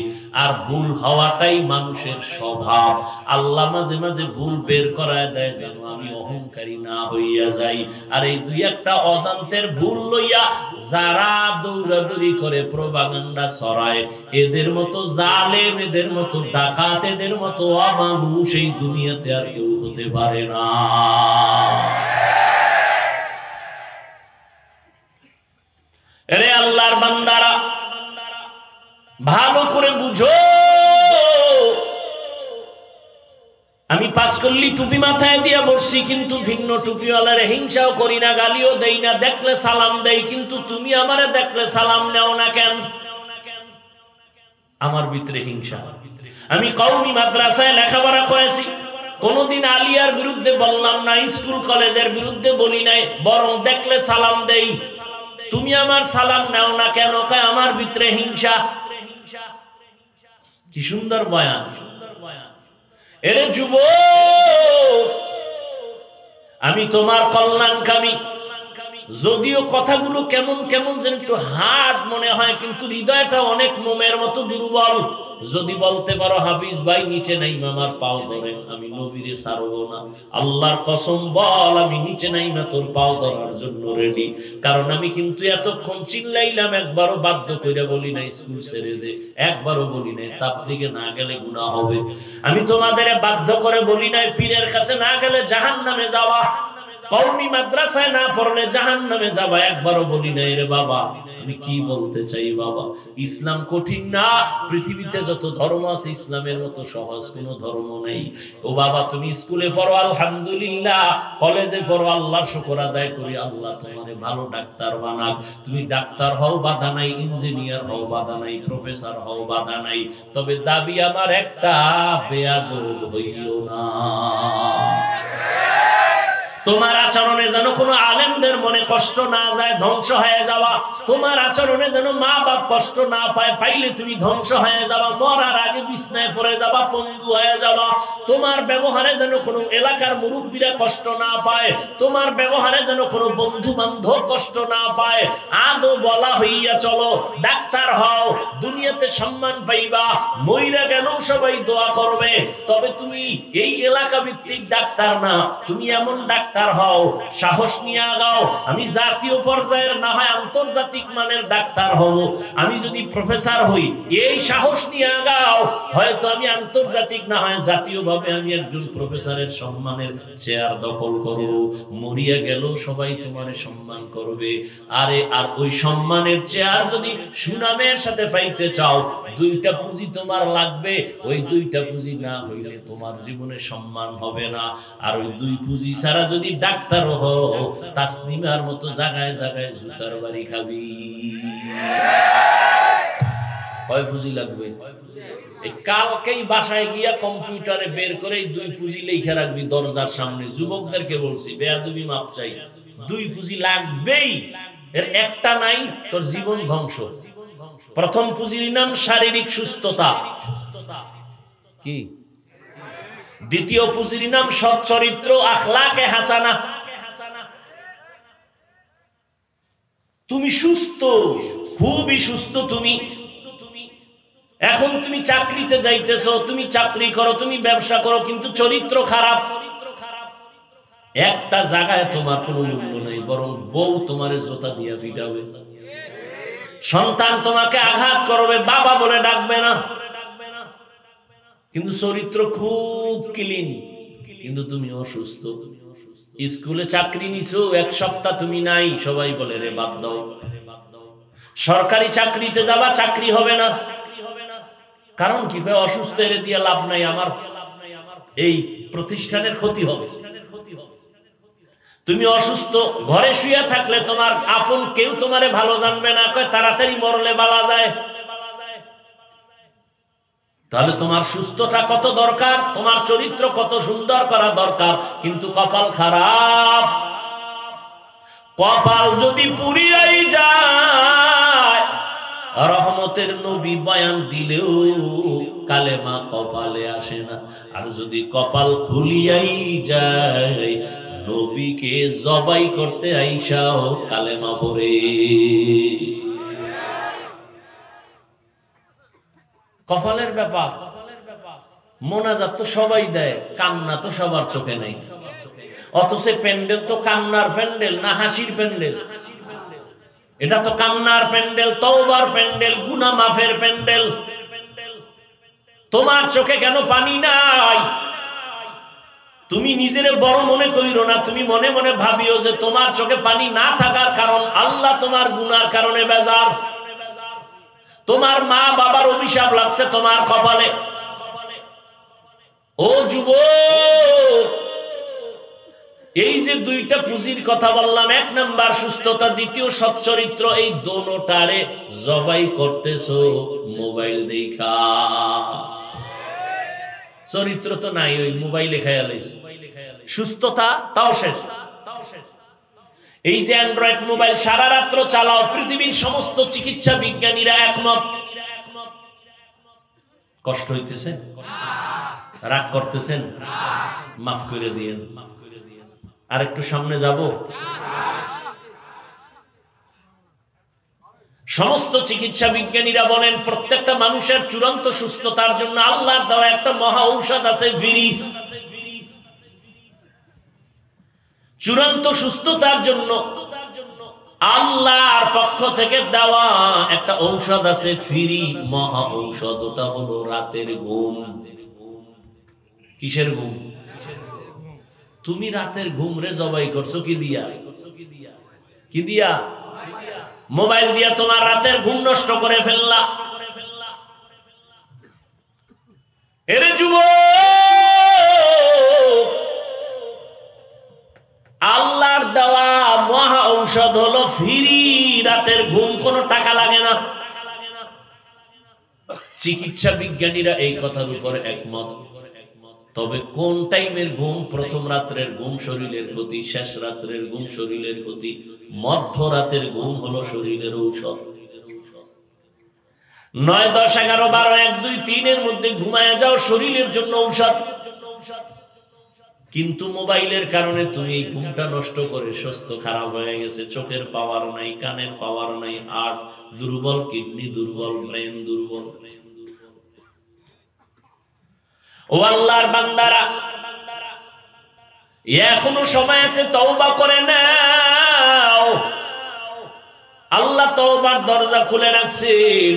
আর ভুল হওয়াটাই মানুষের স্বভাব। আল্লাহ মাঝে মাঝে ভুল বের করায় দেয় যেন আমি অহংকারী না হইয়া যাই। আর এই দুই একটা অজান্তের ভুল লইয়া যারা দৌড়াদৌড়ি করে, প্রোপাগান্ডা ছড়ায়, এদের মতো জালেম, এদের মতো ডাকাত, এদের মতো অমানুষ এই দুনিয়াতে আর কেউ হতে পারে না। আরে আল্লাহর বান্দারা ভালো করে বুঝো, আমি পাঁচকল্লি টুপি মাথায় দিয়া বসছি, কিন্তু ভিন্ন টুপিওয়ালারে হিংসাও করি না, গালিও দেই না, দেখলে সালাম দেই। কিন্তু তুমি আমারে দেখলে সালাম নেও না কেন? আমার ভিতরে হিংসা। আমি কওমি মাদ্রাসায় লেখাপড়া করেছি, কোনদিন আলিয়ার বিরুদ্ধে বললাম না, স্কুল কলেজের বিরুদ্ধে বলি নাই, বরং দেখলে সালাম দেই। তুমি আমার সালাম নাও না কেন? কয় আমার ভিতরে হিংসা। কি সুন্দর বয়ান! এরে যুবক, আমি তোমার কল্যাণকামী। যদিও কথাগুলো কেমন কেমন যেন একটু হার্ড মনে হয়, কিন্তু হৃদয়টা অনেক মোমের মতো দুর্বল। যদি বলতে পারো হাফিজ ভাই নিচে নাই আমার পাও ধরেন, আমি নবীরে ছাড়বো না। আল্লাহর কসম বল, আমি নিচে নাই না তোর পাও ধরার জন্য রেডি। কারণ আমি কিন্তু এতক্ষণ চিল্লাইলাম, একবারও বাধ্য করে বলি নাই স্কুল ছেড়ে দে, একবারও বলি নাই তাবলীগে না গেলে গুনাহ হবে। আমি তোমাদের বাধ্য করে বলি নাই পীরের কাছে না গেলে জাহান্নামে যাওয়া, কওমি মাদ্রাসায় না পড়লে জাহান্নামে যাবা, একবারও বলি নাই রে বাবা। আমি কি বলতে চাই বাবা, ইসলাম কঠিন না। পৃথিবীতে যত ধর্ম আছে ইসলামের মতো সহজ কোনো ধর্ম নেই। ও বাবা, তুমি স্কুলে পড়ো আলহামদুলিল্লাহ, কলেজে পড়ো আল্লাহর শুকর আদায় করি, আল্লাহ তোমারে ভালো ডাক্তার বানাক। তুমি ডাক্তার হও বাধা নাই, ইঞ্জিনিয়ার হও বাধা নাই, প্রফেসর হও বাধা নাই। তবে দাবি আমার একটা, বেয়াদব হইও না। তোমার আচরণে যেন কোনো আলেমদের মনে কষ্ট না যায়, ধ্বংস হয়ে যাওয়া। তোমার আচরণে যেন মা বাপ কষ্ট না পায়, পাইলে তুমি ধ্বংস হয়ে যাবা, মরার আগে বিছনায় পড়ে যাবা, পঙ্গু হয়ে যাবা। তোমার ব্যবহারে যেন কোনো এলাকার মুরব্বীরা কষ্ট না পায়, তোমার ব্যবহারে যেন কোনো বন্ধু বান্ধব কষ্ট না পায়। আদৌ বলা হইয়া চলো, ডাক্তার হও, দুনিয়াতে সম্মান পাইবা, মইরা গেলেও সবাই দোয়া করবে। তবে তুমি এই এলাকা ভিত্তিক ডাক্তার না, তুমি এমন ডাক্তার হও, সাহস নিয়ে আগাও। আমি জাতীয় পর্যায়ের না হয় আন্তর্জাতিক মানের ডাক্তার হব। আমি যদি প্রফেসর হই, এই সাহস নিয়ে আগাও, হয়তো আমি আন্তর্জাতিক না হয় জাতীয়ভাবে আমি একজন প্রফেসরের সম্মানের চেয়ার দখল করব। মরিয়া গেল সবাই তোমারে সম্মান করবে। আরে আর ওই সম্মানের চেয়ার যদি সুনামের সাথে পাইতে চাও, দুইটা পুঁজি তোমার লাগবে। ওই দুইটা পুঁজি না হইলে তোমার জীবনে সম্মান হবে না। আর ওই দুই পুঁজি ছাড়া যদি যদি ডাক্তারও হও তাসনিমার মতো জায়গায় জায়গায় জুতার বাড়ি খাবি। কয় পুঁজি লাগবে? কালকেই বাসায় গিয়া কম্পিউটারে বের করে 2 পুঁজি লেখা রাখবি দরজার সামনে। যুবকদেরকে বলছি বেয়াদবি মাপ চাই, 2 পুঁজি লাগবেই, এর একটা নাই তোর জীবন ধ্বংস। প্রথম পুঁজির নাম শারীরিক সুস্থতা, কি? দ্বিতীয় পুঁজির নাম সৎ চরিত্র, আখলাকে হাসানা। তুমি সুস্থ, খুবই সুস্থ তুমি। এখন তুমি চাকরিতে যাইতেছো, তুমি চাকরি করো, তুমি ব্যবসা করো, কিন্তু চরিত্র খারাপ। একটা জায়গায় তোমার কোনো মূল্য নাই, বরং বউ তোমারে জোতা দিয়ে পিটাবে, সন্তান তোমাকে আঘাত করবে, বাবা বলে ডাকবে না, কিন্তু চরিত্র খুব ক্লিন, কিন্তু তুমি অসুস্থ। স্কুলে চাকরি নিছো, 1 সপ্তাহ তুমি নাই, সবাই বলে রে বাদ দাও। সরকারি চাকরিতে যাবা, চাকরি হবে না, কারণ কি? অসুস্থ এর দিয়ে লাভ নাই, আমার এই প্রতিষ্ঠানের ক্ষতি হবে। তুমি অসুস্থ, ঘরে শুয়ে থাকলে তোমার আপন কেউ তোমারে ভালো জানবে না, কয় তাড়াতাড়ি মরলে বালা যায়। তাহলে তোমার সুস্থতা কত দরকার, তোমার চরিত্র কত সুন্দর করা দরকার, কিন্তু কপাল খারাপ। কপাল যদি পুড়িয়াই যায়, রহমতের নবী বয়ান দিলেও কালেমা কপালে আসে না। আর যদি কপাল খুলিয়াই যায়, নবীকে জবাই করতে আইসাও কালেমা পড়ে। কপালের ব্যাপার। মোনাজাত তো সবাই দেয়, কান্না তো সবার চোখে নাই। অথচ প্যান্ডেল তো কান্নার প্যান্ডেল না হাসির প্যান্ডেল? এটা তো কান্নার প্যান্ডেল, তওবার প্যান্ডেল, গুনাহ মাফের প্যান্ডেল। তোমার চোখে কেন পানি নাই? তুমি নিজেরে বড় মনে কইরো না, তুমি মনে মনে ভাবিও যে তোমার চোখে পানি না থাকার কারণ আল্লাহ তোমার গুনার কারণে বেজার। তোমার মা বাবার অভিশাপ লাগছে তোমার কপালে। ও যুবক, এই যে 2টা পুঁজির কথা বললাম, 1 নাম্বার সুস্থতা, দ্বিতীয় সচ্চরিত্র, এই দোনোটারে জবাই করতেছো মোবাইল দেখা। চরিত্র তো নাই, ওই মোবাইলে খেয়ালাইছে। সুস্থতা তাও শেষ। এই যে অ্যান্ড্রয়েড মোবাইল সারা রাত্র চালাও, পৃথিবীর সমস্ত চিকিৎসা বিজ্ঞানীরা একমত। কষ্ট হইতেছে? রাগ করতেছেন? মাফ করে দিয়েন। আর একটু সামনে যাব। সমস্ত চিকিৎসা বিজ্ঞানীরা বলেন প্রত্যেকটা মানুষের চূড়ান্ত সুস্থতার জন্য আল্লাহর দেওয়া একটা মহা ঔষধ আছে, ফ্রি। চূড়ান্ত সুস্থতার জন্য আল্লাহর পক্ষ থেকে দেওয়া একটা ঔষধ আছে, ফ্রি মহা ঔষধ। ওটা হলো রাতের ঘুম। কিসের ঘুম? তুমি রাতের ঘুম রে জবাই করছো কি দিয়া? কি দিয়া? মোবাইল দিয়া তোমার রাতের ঘুম নষ্ট করে ফেললা। এরে যুবক, আল্লাহর দেওয়া মহা ঔষধ হলো ফ্রি রাতের ঘুম, কোনো টাকা লাগে না। চিকিৎসা বিজ্ঞানীরা এই কথার উপরে একমত। তবে কোন টাইমের ঘুম? প্রথম রাত্রের ঘুম শরীরের ক্ষতি, শেষ রাত্রের ঘুম শরীরের ক্ষতি, মধ্যরাতের ঘুম হলো শরীরের ঔষধ। 9, 10, 11, 12, 1, 2, 3 এর মধ্যে ঘুমায় যাও, শরীরের জন্য ঔষধ। কিন্তু মোবাইলের কারণে তুমি এই ঘুমটা নষ্ট করে স্বাস্থ্য খারাপ হয়ে গেছে। চোখের পাওয়ার নাই, কানের পাওয়ার নাই, হার্ট দুর্বল, কিডনি দুর্বল, ব্রেন দুর্বল। ও আল্লাহর বান্দারা, এখনো সময় আছে, তওবা করে নাও। আল্লাহ তওবার দরজা খুলে রাখছেন।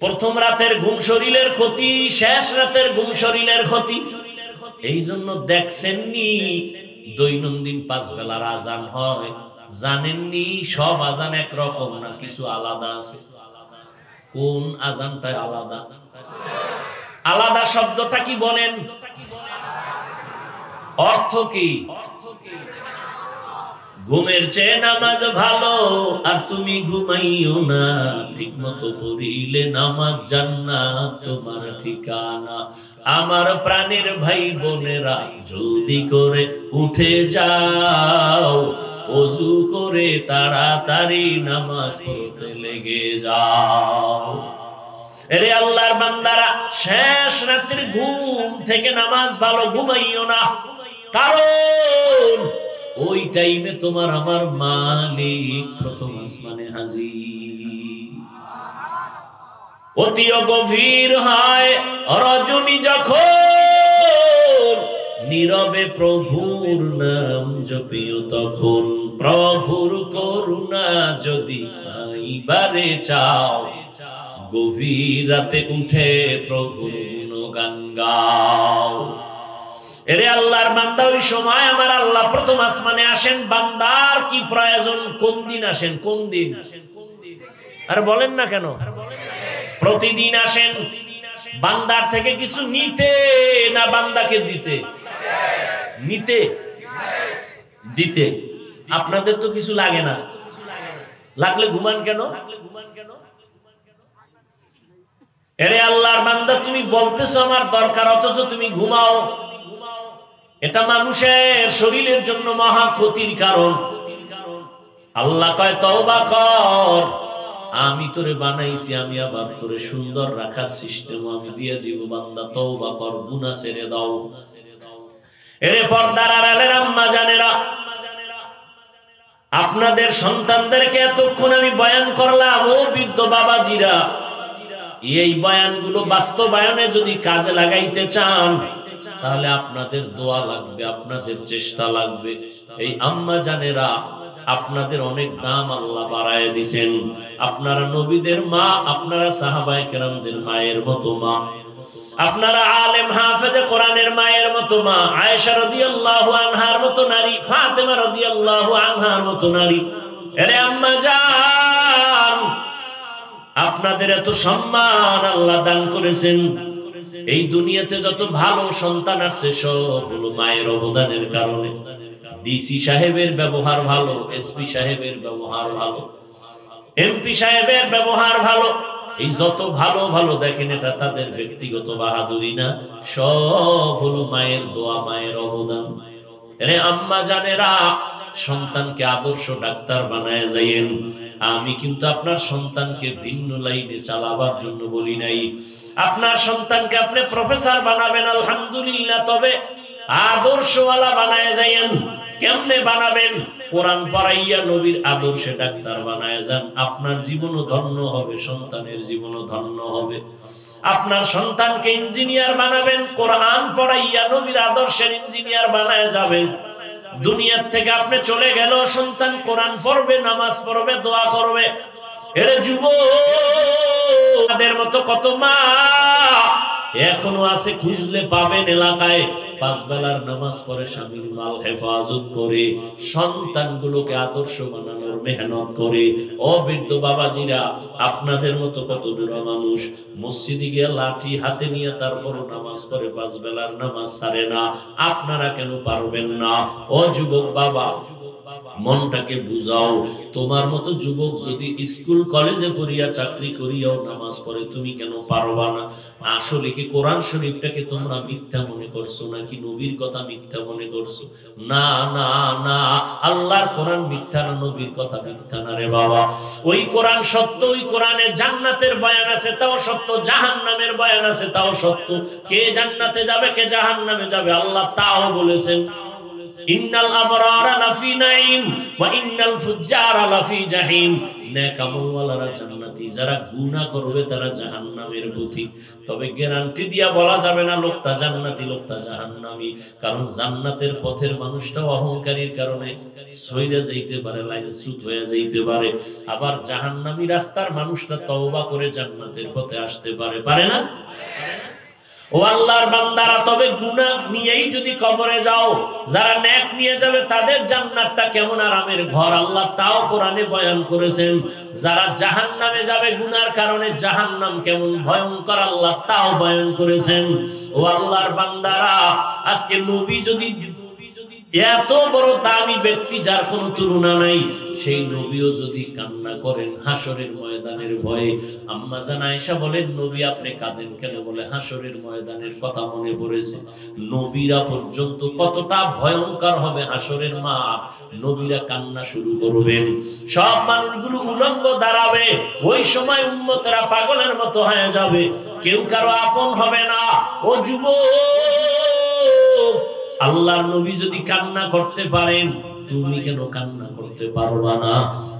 প্রথম রাতের ঘুম শরীরের ক্ষতি, শেষ রাতের ঘুম শরীরের ক্ষতি। এই জন্য দেখছেননি দৈনন্দিন 5 বেলার আজান হয়, জানেননি সব আজান একরকম না, কিছু আলাদা আছে। কোন আজানটা আলাদা? আলাদা শব্দটা কি বলেন? অর্থ কি? ঘুমের চেয়ে নামাজ ভালো, আর তুমি ঘুমাইও না, ঠিক মতো পড়িলে নামাজ জান্নাত তোমার ঠিকানা। আমার প্রাণের ভাই বোনেরা, জলদি করে উঠে যাও, ওযু করে তাড়াতাড়ি নামাজ পড়তে লেগে যাও। এরে আল্লাহর বান্দারা, শেষ রাতের ঘুম থেকে নামাজ ভালো, ঘুমাইও না, কারণ ওই টাইমে তোমার আমার মালিক প্রথম আসমানে হাজির। অতি গভীর হয় রজনী যখন, নীরবে প্রভুর নাম জপিও তখন। প্রভুর করুণা যদি পাইবারে চাও, গভীর রাতে উঠে প্রভুর গুণগান গাও। এরে আল্লাহর বান্দা, ওই সময় আমার আল্লাহ প্রথম আসমানে আসেন। বান্দার কি প্রয়োজন? কোন দিন আসেন? কোন দিন? আর বলেন না কেন? প্রতিদিন আসেন। বান্দার থেকে কিছু নিতে না বান্দাকে দিতে? নিতে, দিতে। আপনাদের তো কিছু লাগে না, লাগলে ঘুমান কেন? এরে আল্লাহর বান্দা, তুমি বলতেছো আমার দরকার, অথচ তুমি ঘুমাও। এটা মানুষের শরীরের জন্য মহা ক্ষতির কারণ। আল্লাহ কয় তওবা কর, আমি তোরে বানাইছি, আমি আবার তোরে সুন্দর রাখার সিস্টেম আমি দিয়ে দিব। বান্দা তওবা কর, গুনাহ ছেড়ে দাও। এরে পর্দার আড়ালের আম্মা জানেরা, আপনাদের সন্তানদেরকে এতক্ষণ আমি বয়ান করলাম। ও বৃদ্ধ বাবাজিরা, এই বয়ানগুলো বাস্তবায়নে যদি কাজে লাগাইতে চান, তাহলে আপনাদের দোয়া লাগবে, আপনাদের চেষ্টা লাগবে। এই আম্মা জানেরা, আপনাদের অনেক দাম আল্লাহ বাড়ায় দিয়েছেন। আপনারা নবীদের মা, আপনারা সাহাবায়ে কেরামদের মায়ের মতো মা, আপনারা আলেম হাফেজে কোরআনের মায়ের মতো মা। আয়েশা রাদিয়াল্লাহু আনহার মতো নারী, ফাতেমা রাদিয়াল্লাহু আনহার মতো নারী। আরে আম্মা জান, আপনাদের এত সম্মান আল্লাহ দান করেছেন। এই দুনিয়াতে যত ভালো সন্তান আছে, সব হলো মায়ের অবদানের কারণে। ডিসি সাহেবের ব্যবহার ভালো, এসপি সাহেবের ব্যবহার ভালো, এমপি সাহেবের ব্যবহার ভালো, এই যত ভালো ভালো দেখেন, এটা তাদের ব্যক্তিগত বাহাদুরি না, সব হলো মায়ের দোয়া, মায়ের অবদান। আরে আম্মা জানেরা, সন্তানকে আদর্শ ডাক্তার বানায় যাইয়েন। আমি কিন্তু আপনার সন্তানকে ভিন্ন লাইনে চালাবার জন্য বলি নাই। আপনার সন্তানকে আপনি প্রফেসর বানাবেন, আলহামদুলিল্লাহ, তবে আদর্শওয়ালা বানায় যাইয়েন। কেমনে বানাবেন? কোরআন পড়াইয়া নবীর আদর্শে ডাক্তার বানায় যান। আপনার জীবনও ধন্য হবে, সন্তানের জীবনও ধন্য হবে। আপনার সন্তানকে ইঞ্জিনিয়ার বানাবেন, কোরআন পড়াইয়া নবীর আদর্শের ইঞ্জিনিয়ার বানায় যাবেন। দুনিয়ার থেকে আপনি চলে গেল, সন্তান কোরআন পড়বে, নামাজ পড়বে, দোয়া করবে। এর যুবকদের মতো কত মা এখনো আছে, খুঁজলে পাবেন এলাকায়। 5 বেলার নামাজ পড়ে, স্বামীর মাল হেফাজত করে, সন্তানগুলোকে আদর্শ বানানোর মেহনত করে। ও বৃদ্ধ বাবাজিরা, আপনাদের মতো কত বুড়া মানুষ মসজিদে গিয়ে লাঠি হাতে নিয়ে তারপরও নামাজ পড়ে, 5 বেলার নামাজ ছাড়ে না। আপনারা কেন পারবেন না? ও যুবক বাবা, মনটাকে বুঝাও। তোমার মতো যুবক যদি স্কুল কলেজে পড়িয়া চাকরি করিয়াও নামাজ পড়ে, তুমি কেন পারবা না? আসলে কি কোরআন শরীফটাকে তোমরা মিথ্যা মনে করছো, নাকি নবীর কথা মিথ্যা মনে করছো? না না না, আল্লাহর কোরআন মিথ্যা না, নবীর কথা মিথ্যা না রে বাবা। ওই কোরআন সত্য, ওই কোরআনে জান্নাতের বয়ান আছে, তাও সত্য, জাহান্নামের বয়ান আছে, তাও সত্য। কে জান্নাতে যাবে, কে জাহান্নামে যাবে, আল্লাহ তাও বলেছেন। ইন্নাল আবরারা লাফি নাঈম ওয়া ইন্নাল ফুজ্জারা লাফি জাহিম। নেক আমলওয়ালারা জান্নাতি, যারা গুনাহ করবে তারা জাহান্নামের পথিক। তবে গ্যারান্টি দিয়া বলা যাবে না লোকটা জান্নাতি, লোকটা জাহান্নামী, কারণ জান্নাতের পথের মানুষটাও অহংকারীর কারণে সইরা যাইতে পারে, লাইনচ্যুত হয়ে যাইতে পারে। আবার জাহান্নামী রাস্তার মানুষটা তওবা করে জান্নাতের পথে আসতে পারে, পারে না? ও আল্লাহর বান্দারা, তবে গুনাহ নিয়েই যদি কবরে যাও, যারা নেক নিয়ে যাবে তাদের জান্নাতটা কেমন আরামের ঘর, আল্লাহ তাও কোরআনে বয়ান করেছেন। যারা জাহান্নামে যাবে গুনার কারণে, জাহান্নাম কেমন ভয়ঙ্কর, আল্লাহ তাও বয়ান করেছেন। ও আল্লাহর বান্দারা, আজকে নবী যদি এত বড় দামি ব্যক্তি যার কোনো তুলনা নাই, সেই নবীও যদি কান্না করেন হাসরের ময়দানের ভয়ে। আম্মা জান আয়েশা বলেন, নবী আপনি কাঁদেন কেন? বলে হাসরের ময়দানের কথা মনে পড়েছে। নবীরা পর্যন্ত কতটা ভয়ঙ্কর হবে হাসরের মাঠ, নবীরা কান্না শুরু করবেন, সব মানুষগুলো উলঙ্গ দাঁড়াবে। ওই সময় উম্মতেরা পাগলের মতো হয়ে যাবে, কেউ কারো আপন হবে না। ও যুবক, আল্লাহর নবী যদি কান্না করতে পারেন, তুমি কেন কান্না করতে পারবা না?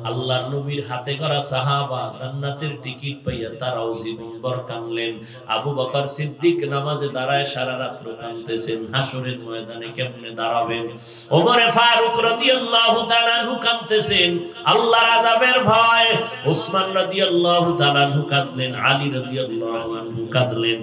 আল্লাহর নবীর হাতে করা সাহাবা জান্নাতের টিকিট পাইয়া তারাও জীবনভর কাঁদলেন। আবু বকর সিদ্দিক নামাজে দাঁড়ায় সারা রাত কাঁদতেছেন, হাসরের ময়দানে কেমনে দাঁড়াবেন। ওমর ফারুক রাদিয়াল্লাহু তাআলা আনহু কাঁদতেছেন আল্লাহর আযাবের ভয়। ওসমান রাদিয়াল্লাহু তাআলা আনহু কাঁদলেন, আলী রাদিয়াল্লাহু আনহু কাঁদলেন।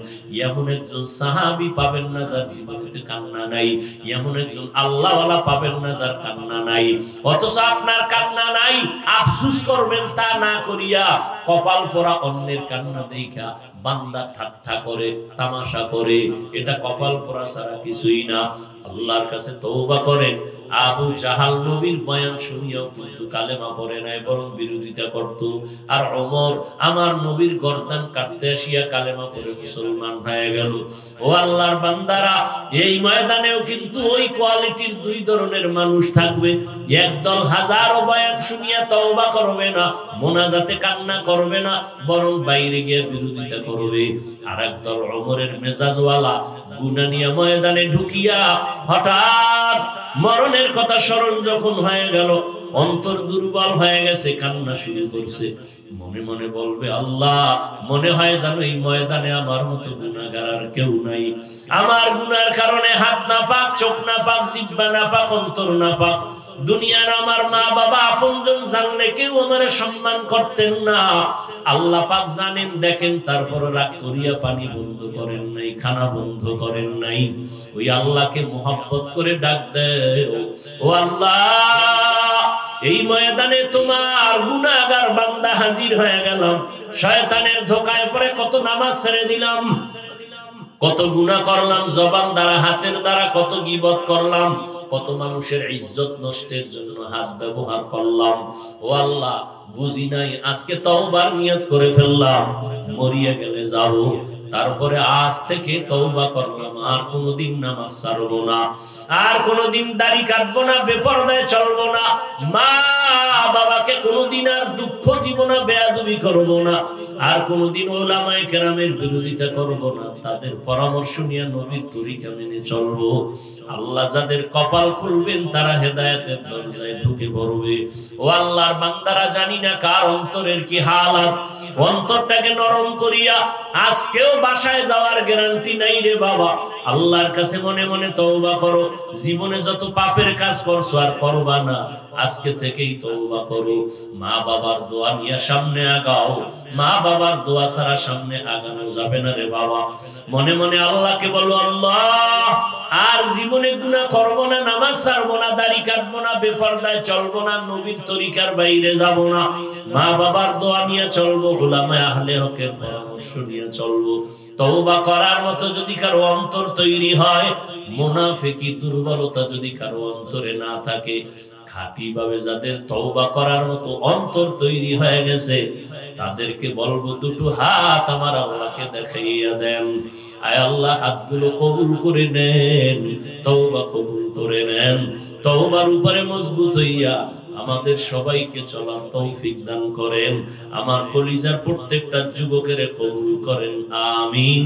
এমন একজন সাহাবী পাবেন না যার জীবনে কান্না নাই, এমন একজন আল্লাহওয়ালা পাবেন না যার কান্না নাই। অথচ আপনার কান্না নাই, আফসোস করবেন তা না করিয়া কপাল পোড়া অন্যের কান্না দেখা বান্দা ঠাট্টা করে, তামাশা করে। এটা কপাল পোড়া ছাড়া কিছুই না। আল্লাহর কাছে তওবা করেন। আবু জাহাল নবীর বয়ান শুনিয়াও কিন্তু কালেমা পড়ে নাই, বরং বিরোধিতা করত। আর ওমর আমার নবীর গর্দান কাটতে আসিয়া কালেমা পড়ে মুসলমান হয়ে গেল। ও আল্লাহর বান্দারা, এই ময়দানেও কিন্তু ওই কোয়ালিটির দুই ধরনের মানুষ থাকবে। একদল হাজারো বয়ান শুনিয়া তওবা করবে না, মোনাজাতে কান্না করবে না, বরং বাইরে গিয়ে বিরোধিতা করবে। আর একদল ওমরের মেজাজওয়ালা, গুনাহ নিয়ে ময়দানে ঢুকিয়া হঠাৎ মরণের কথা স্মরণ যখন হয়ে গেল, অন্তর দুর্বল হয়ে গেছে, কান্না শুরু করছে। মনে মনে বলবে, আল্লাহ মনে হয় জানো এই ময়দানে আমার মতো গুনাহগার আর কেউ নাই। আমার গুনার কারণে হাত না পাক, চোখ না পাক, জিহ্বা না পাক, অন্তর না পাক। দুনিয়ার আমার মা বাবা আপনজন জানলে কেউ আমার সম্মান করতেন না। আল্লাহ পাক জানেন, দেখেন, তারপর রাগ করিয়া পানি বন্ধ করেন নাই, খানা বন্ধ করেন নাই। ওই আল্লাহকে মোহাব্বত করে ডাক দেয়, ও আল্লাহ, এই ময়দানে তোমার গুনাহগার বান্দা হাজির হয়ে গেলাম। শয়তানের ধোঁকায় পড়ে কত নামাজ ছেড়ে দিলাম, কত গুনাহ করলাম, জবান দ্বারা হাতের দ্বারা কত গীবত করলাম, কত মানুষের ইজ্জত নষ্টের জন্য হাত ব্যবহার করলাম। ও আল্লাহ, বুঝি নাই, আজকে তওবার নিয়ত করে ফেললাম, মরিয়া গেলে যাব। তারপরে আজ থেকে তওবা করলাম, আর কোনোদিন নামাজ ছাড়বো না, আর কোনোদিন দাড়ি কাটবো না, বেপরদায় চলবো না, মা বাবাকে কোনোদিন আর দুঃখ দিব না, বেয়াদবি করবো না, আর কোনোদিন উলামায়ে কেরামের বিরোধিতা করবো না, তাদের পরামর্শ নিয়ে নবীর তরিকা মেনে চলবো। আল্লাহ যাদের কপাল খুলবেন তারা হেদায়েতের দরজায় ঢুকে পড়বে। ও আল্লাহর বান্দারা, জানি না কার অন্তরের কি হালাত, অন্তরটাকে নরম করিয়া আজকেও বাসায় যাওয়ার গ্যারান্টি নাই রে বাবা। আল্লাহর কাছে মনে মনে তওবা করো। জীবনে যত পাপের কাজ করছো আর করবা না, আজকে থেকেই তওবা করো। মা বাবার দোয়া নিয়ে সামনে আগাও, মা বাবার দোয়া ছাড়া সামনে আগানো যাবে না রে বাবা। মনে মনে আল্লাহকে বলো, আল্লাহ আর জীবনে গুনাহ করব না, নামাজ ছাড়বো না, দাড়ি কাটবো না, বেপরদায় চলবো না, নবীর তরিকার বাইরে যাব না, মা বাবার দোয়া নিয়ে চলবো, উলামায়ে আহলে হকের পরামর্শ নিয়ে চলবো। তওবা করার মতো যদি কারো অন্তর তৈরি হয়, মুনাফিকি দুর্বলতা যদি কারো অন্তরে না থাকে, খাঁটি ভাবে যাদের তওবা করার মতো অন্তর তৈরি হয়ে গেছে, তাদেরকে বলবো দুটো হাত আমার আল্লাহকে দেখাইয়া দেন। আয় আল্লাহ, হাতগুলো কবুল করে নেন, তওবা কবুল করে নেন। তওবার উপরে মজবুত হইয়া আমাদের সবাইকে চলার তৌফিক দান করেন। আমার কলিজার প্রত্যেকটা যুবকের কবুল করেন, আমিন।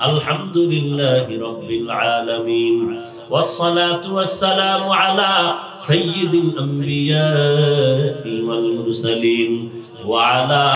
আলহামদুলিল্লাহি রাব্বিল আলামিন, ওয়াসসালাতু ওয়াসসালামু আলা সাইয়্যিদিল আম্বিয়া ওয়াল মুরসালিন ওয়া আলা